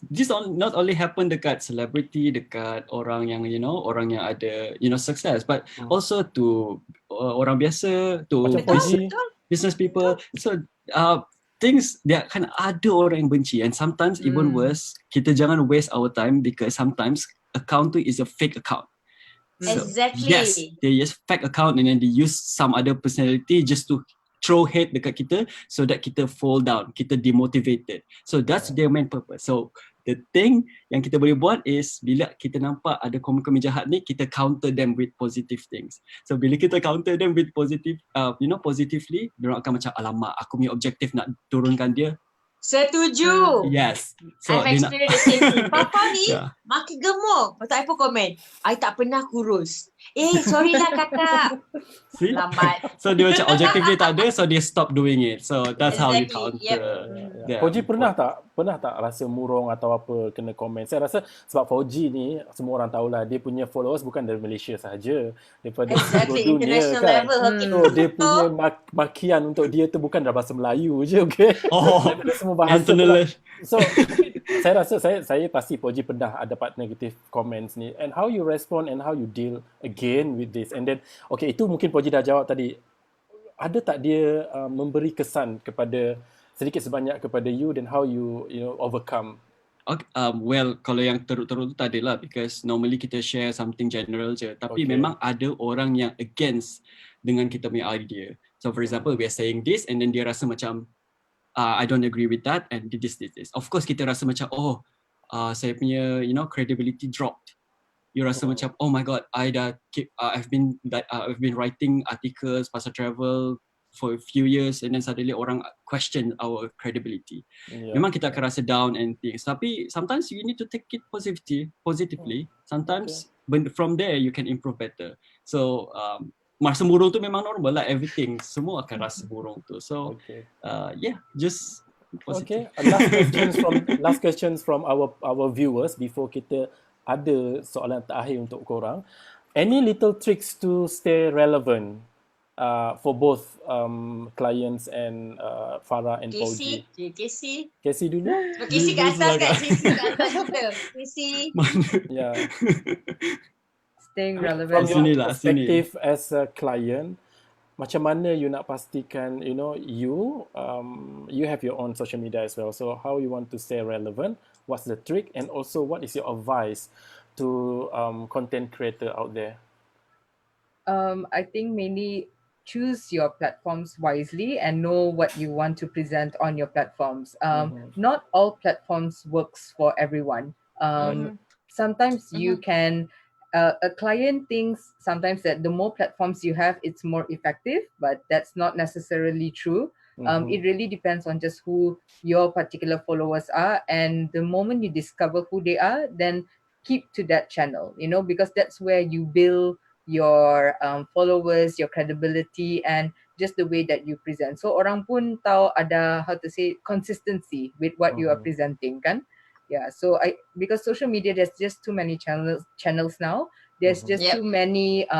not only happen dekat celebrity, dekat orang yang orang yang ada success, but also to orang biasa, to Macam Pojie. business people. So things dia kan ada orang yang benci, and sometimes even worse, kita jangan waste our time because sometimes account tu is a fake account. Exactly. Yes, they use fake account and then they use some other personality just to throw hate dekat kita so that kita fall down, kita demotivated. So that's their main purpose. So the thing yang kita boleh buat is bila kita nampak ada komen-komen jahat ni, kita counter them with positive things. So bila kita counter them with positive, positively, diorang akan macam alamak, aku punya objektif nak turunkan dia. Setuju. Yes. So I've dia nak experienced the same thing. Papa ni Yeah. makin gemuk. Lepas tu I pun komen, I tak pernah kurus. Sorry lah kakak. See? Lambat. So dia macam objektif dia tak ada, so dia stop doing it. So that's how you Exactly, counter. Yeah. Pojie pernah tak rasa murung atau apa kena komen? Saya rasa sebab Pojie ni semua orang tahulah dia punya followers bukan dari Malaysia sahaja, daripada Exactly, seluruh dunia international kan. level. Okay. So dia punya makian untuk dia tu bukan dalam bahasa Melayu je, okay? Daripada semua bahasa International. So saya rasa saya pasti Pojie pernah dapat negative comments ni, and how you respond and how you deal again with this. And then okay, itu mungkin Pojie dah jawab tadi. Ada tak dia memberi kesan kepada sedikit sebanyak kepada you, dan how you overcome? Okay, well, kalau yang teruk-teruk tu tak adalah, because normally kita share something general je. Tapi memang ada orang yang against dengan kita punya idea. So for example, we are saying this and then dia rasa macam I don't agree with that and this. Of course kita rasa macam saya punya credibility dropped. You rasa macam oh my god, I've been writing articles pasal travel for a few years and then suddenly orang question our credibility. Memang kita akan rasa down and things. Tapi sometimes you need to take it positively. Sometimes from there you can improve better. So rasa murung tu memang normal lah, everything. Semua akan rasa murung tu. So yeah, just positive. Last questions from our viewers before kita ada soalan terakhir untuk korang. Any little tricks to stay relevant for both clients and Farah and Pojie? Cassie dulu. Cassie kat atas kan? Cassie kat atas kita. Cassie. Yeah. Staying relevant. From your perspective as a client, macam mana you nak pastikan you have your own social media as well, so how you want to stay relevant, what's the trick, and also what is your advice to content creator out there? I think mainly choose your platforms wisely and know what you want to present on your platforms. Not all platforms works for everyone. Sometimes you can a client thinks sometimes that the more platforms you have, it's more effective, but that's not necessarily true. It really depends on just who your particular followers are, and the moment you discover who they are, then keep to that channel, because that's where you build your followers, your credibility, and just the way that you present. So orang pun tahu ada consistency with what you are presenting kan. Yeah, so because social media, there's just too many channels now. There's just too many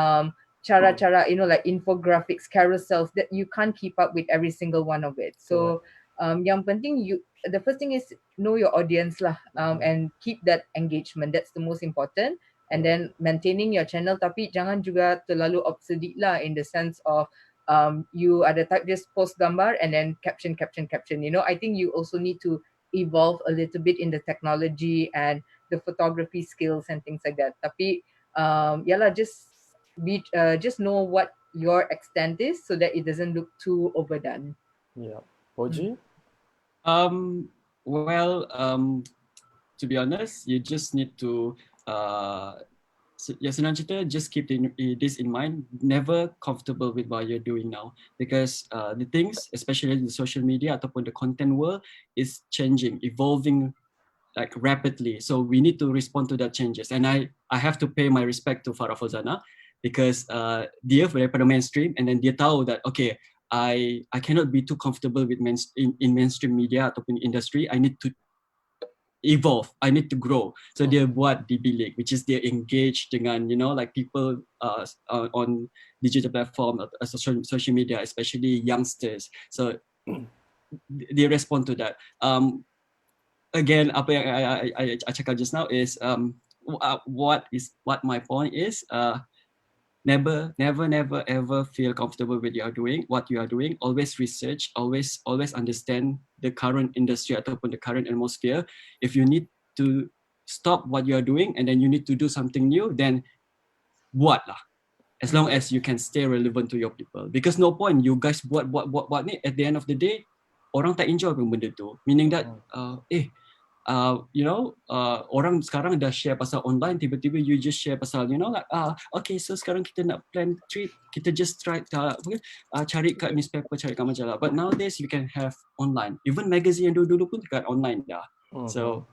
cara-cara, like infographics, carousels that you can't keep up with every single one of it. So yang penting the first thing is know your audience lah, and keep that engagement. That's the most important. And then maintaining your channel, tapi jangan juga terlalu obsedic lah, in the sense of you ada type just post gambar and then caption. I think you also need to evolve a little bit in the technology and the photography skills and things like that. Tapi just know what your extent is so that it doesn't look too overdone. Yeah. Pojie? To be honest, you just need to senang cerita, just keep this in mind. Never comfortable with what you're doing now, because the things, especially the social media ataupun the content world, is changing, evolving like rapidly. So we need to respond to that changes. And I have to pay my respect to Farah Fauzana, because dia daripada mainstream, and then dia tahu that okay, I cannot be too comfortable with in mainstream media ataupun industry. I need to evolve, I need to grow. So dia buat di bilik, which is dia engage dengan, you know, like people on digital platform, social media, especially youngsters. So they respond to that. Again, apa yang I cakap just now is what my point is. Never ever feel comfortable with what you are doing. Always research, always understand the current industry ataupun the current atmosphere. If you need to stop what you are doing and then you need to do something new, then buat lah. As long as you can stay relevant to your people. Because no point you guys buat ni, at the end of the day, orang tak enjoy pun benda tu. Meaning that, you know, orang sekarang dah share pasal online, tiba-tiba you just share pasal, you know, like, okay, so sekarang kita nak plan trip, kita just try, cari kat newspaper, cari kat majalah. But nowadays, you can have online. Even magazine yang dulu-dulu pun dekat online dah. So,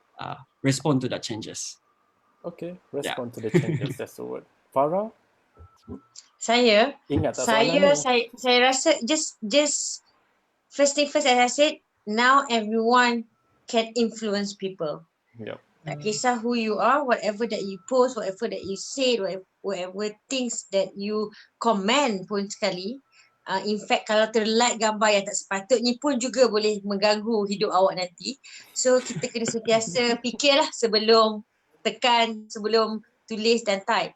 respond to that changes. Okay, respond to the changes, that's the word. Fara? Saya Ingat tak soalan ni? saya rasa just first thing first, as I said, now everyone can influence people. Yep. Tak kisah who you are, whatever that you post, whatever that you say, whatever things that you comment pun sekali. In fact, kalau terlike gambar yang tak sepatutnya pun juga boleh mengganggu hidup awak nanti. So kita kena sentiasa fikirlah sebelum tekan, sebelum tulis dan type.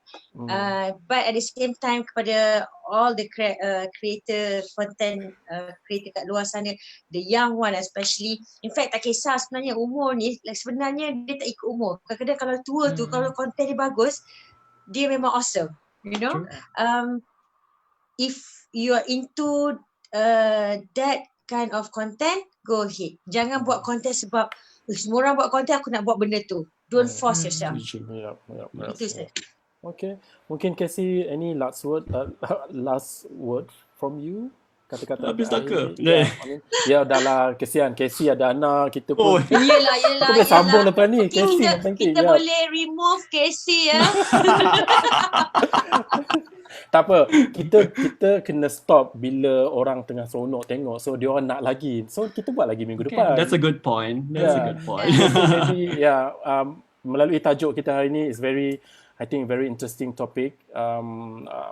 But at the same time, kepada all the creator, content creator kat luar sana, the young one especially, in fact tak kisah sebenarnya umur ni, sebenarnya dia tak ikut umur. Kadang-kadang kalau tua tu, kalau content dia bagus, dia memang awesome, you know. If you are into that kind of content, go ahead. Jangan buat content sebab semua orang buat content, aku nak buat benda tu. Don't force yourself. Itu saja. Okay. Mungkin Cassie, any last word from you? Kata-kata habis tak ke? Ya dah lah, kesian Cassie ada anak, kita pun. Yelah. Kita boleh sambung lepas ni. Cassie, kita boleh remove Cassie ya. Tak apa, kita kena stop bila orang tengah seronok tengok, so dia orang nak lagi, so kita buat lagi minggu depan. That's a good point. So maybe melalui tajuk kita hari ni is I think very interesting topic.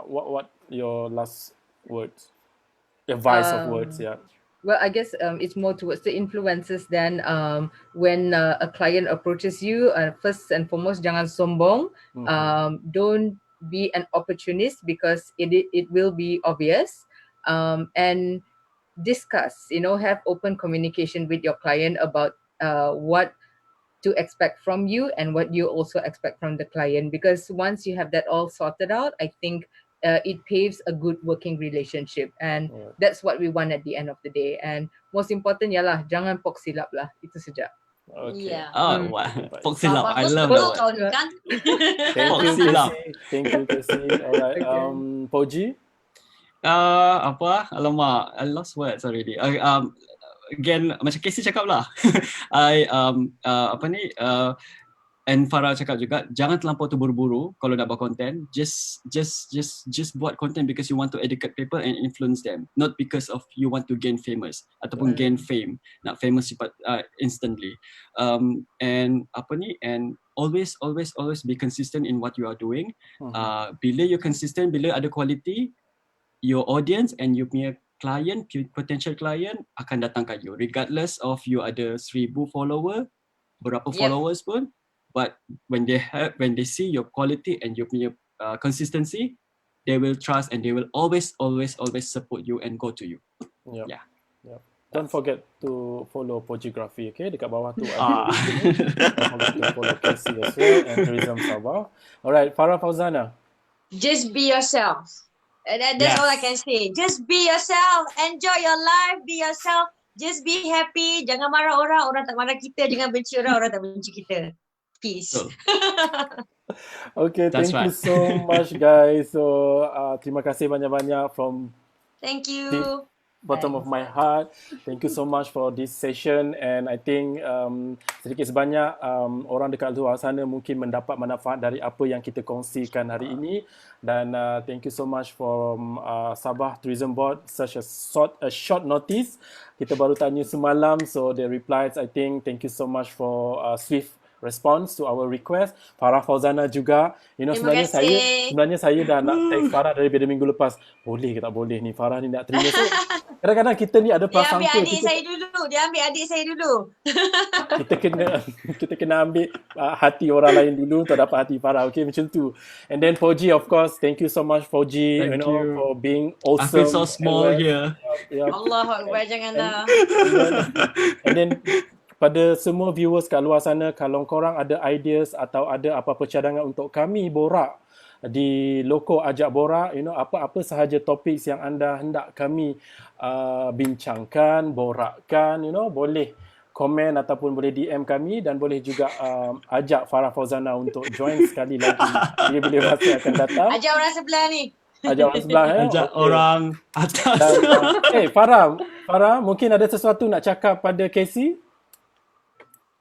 What your last words, advice of words? Well, I guess it's more towards the influencers then. When a client approaches you, first and foremost, jangan sombong. Don't be an opportunist because it will be obvious. And discuss, have open communication with your client about what to expect from you and what you also expect from the client. Because once you have that all sorted out, I think it paves a good working relationship, and that's what we want at the end of the day. And most important, jangan pok silap lah, itu saja. Okay. Wow. Pok silap, I love that word. Thank you, Cassie. Alright, Pojie? Alamak, I lost words already. Again, macam Cassie cakap lah. And Fara cakap juga, jangan terlampau terburu-buru kalau nak buat content. Just buat content because you want to educate people and influence them, not because of you want to gain famous ataupun gain fame. Nak famous instantly. And always be consistent in what you are doing. Bila you consistent, bila ada quality, your audience and you punya client, potential client akan datang kat you, regardless of you ada 1,000 follower, berapa followers pun. But when they see your quality and your consistency, they will trust and they will always support you and go to you. Yep. Don't forget to follow Pojiography, okay? Dekat bawah tu ada. Don't forget to follow Cassie as well and Tourism Sabah. Alright, Fara, Fauzana. Just be yourself. That's all I can say. Just be yourself. Enjoy your life. Be yourself. Just be happy. Jangan marah orang tak marah kita. Jangan benci orang tak benci kita. Peace. Okay, thank you so much guys. So terima kasih banyak-banyak from Thank you. bottom of my heart. Thank you so much for this session, and I think sedikit sebanyak orang dekat luar sana mungkin mendapat manfaat dari apa yang kita kongsikan hari ini. Dan thank you so much from Sabah Tourism Board, such a short notice. Kita baru tanya semalam, so they replied, I think. Thank you so much for swift response to our request. Farah, Fauzana juga. Sebenarnya saya dah nak tag Farah daripada minggu lepas. Boleh ke tak boleh ni, Farah ni nak terima. So, kadang-kadang kita ni ada prasangka. Dia ambil adik saya dulu. Kita kena ambil hati orang lain dulu untuk dapat hati Farah. Okay, macam tu. And then Pojie, of course, thank you so much Pojie, for being awesome. I feel so small here. Allahu Akbar, janganlah. And then pada semua viewers kat luar sana, kalau korang ada ideas atau ada apa-apa cadangan untuk kami borak di LOCCO Ajak Borak, apa-apa sahaja topik yang anda hendak kami bincangkan, borakkan, boleh komen ataupun boleh DM kami, dan boleh juga ajak Farah Fauzana untuk join sekali lagi bila masa akan datang. Ajak orang sebelah ni. Ajak orang sebelah. Ajak orang atas. Dan, Farah, mungkin ada sesuatu nak cakap pada Cassie?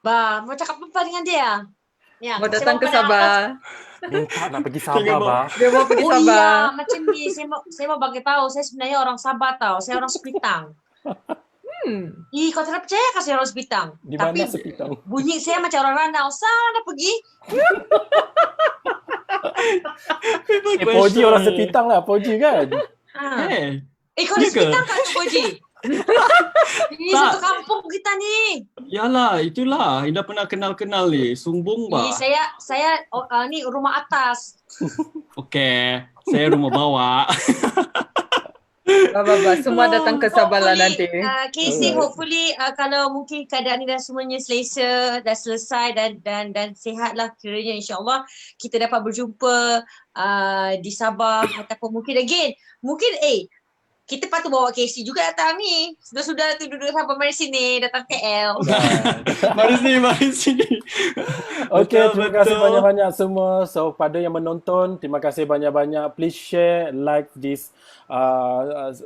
Mau cakap apa dengan dia? Ya, mau datang ke Sabah. Tak nak pergi Sabah, Bah. Dia mau pergi Sabah. Iya, macam ni. Saya mau bagi tahu, saya sebenarnya orang Sabah tau. Saya orang Sepitang. Kau tak percaya kan saya orang Sepitang? Di mana Sepitang? Bunyi saya macam orang Ranau. Sana pergi. Pojie orang Sepitang lah, Pojie kan? Kau di Sepitang kan, Pojie? Ini satu kampung kita ni. Yalah, itulah. Ida pernah kenal-kenal ni. Sumbung bah. Saya ni rumah atas. Okey, saya rumah bawah. Semua datang ke Sabah lah nanti. Casey, hopefully kalau mungkin keadaan ni dah semuanya selesa, dah selesai dan sihatlah kiranya, insyaAllah kita dapat berjumpa di Sabah ataupun mungkin kita patut bawa Casey juga datang ni. Sudah-sudah tu duduk sampai mari sini, datang KL. Mari sini. Okay, terima kasih banyak-banyak semua. So, pada yang menonton, terima kasih banyak-banyak. Please share, like this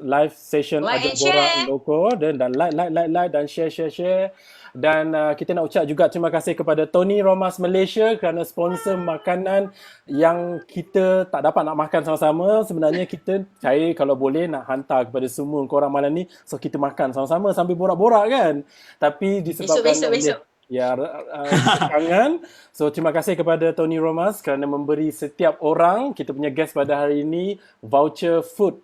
live session Ajak Borak LOCCO, dan like dan share. Dan kita nak ucap juga terima kasih kepada Tony Romas Malaysia kerana sponsor makanan yang kita tak dapat nak makan sama-sama. Sebenarnya saya kalau boleh nak hantar kepada semua korang malam ni, so kita makan sama-sama sambil borak-borak kan. Tapi disebabkan besok. Kekangan. So terima kasih kepada Tony Romas kerana memberi setiap orang, kita punya guest pada hari ini, voucher food,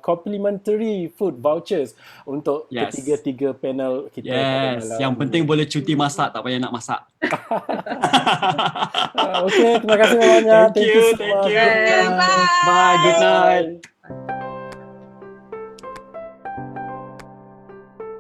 complimentary food vouchers untuk ketiga-tiga panel kita. Yang penting boleh cuti masak, tak payah nak masak. Okay, terima kasih banyak. Thank you. Bye. Bye, good night.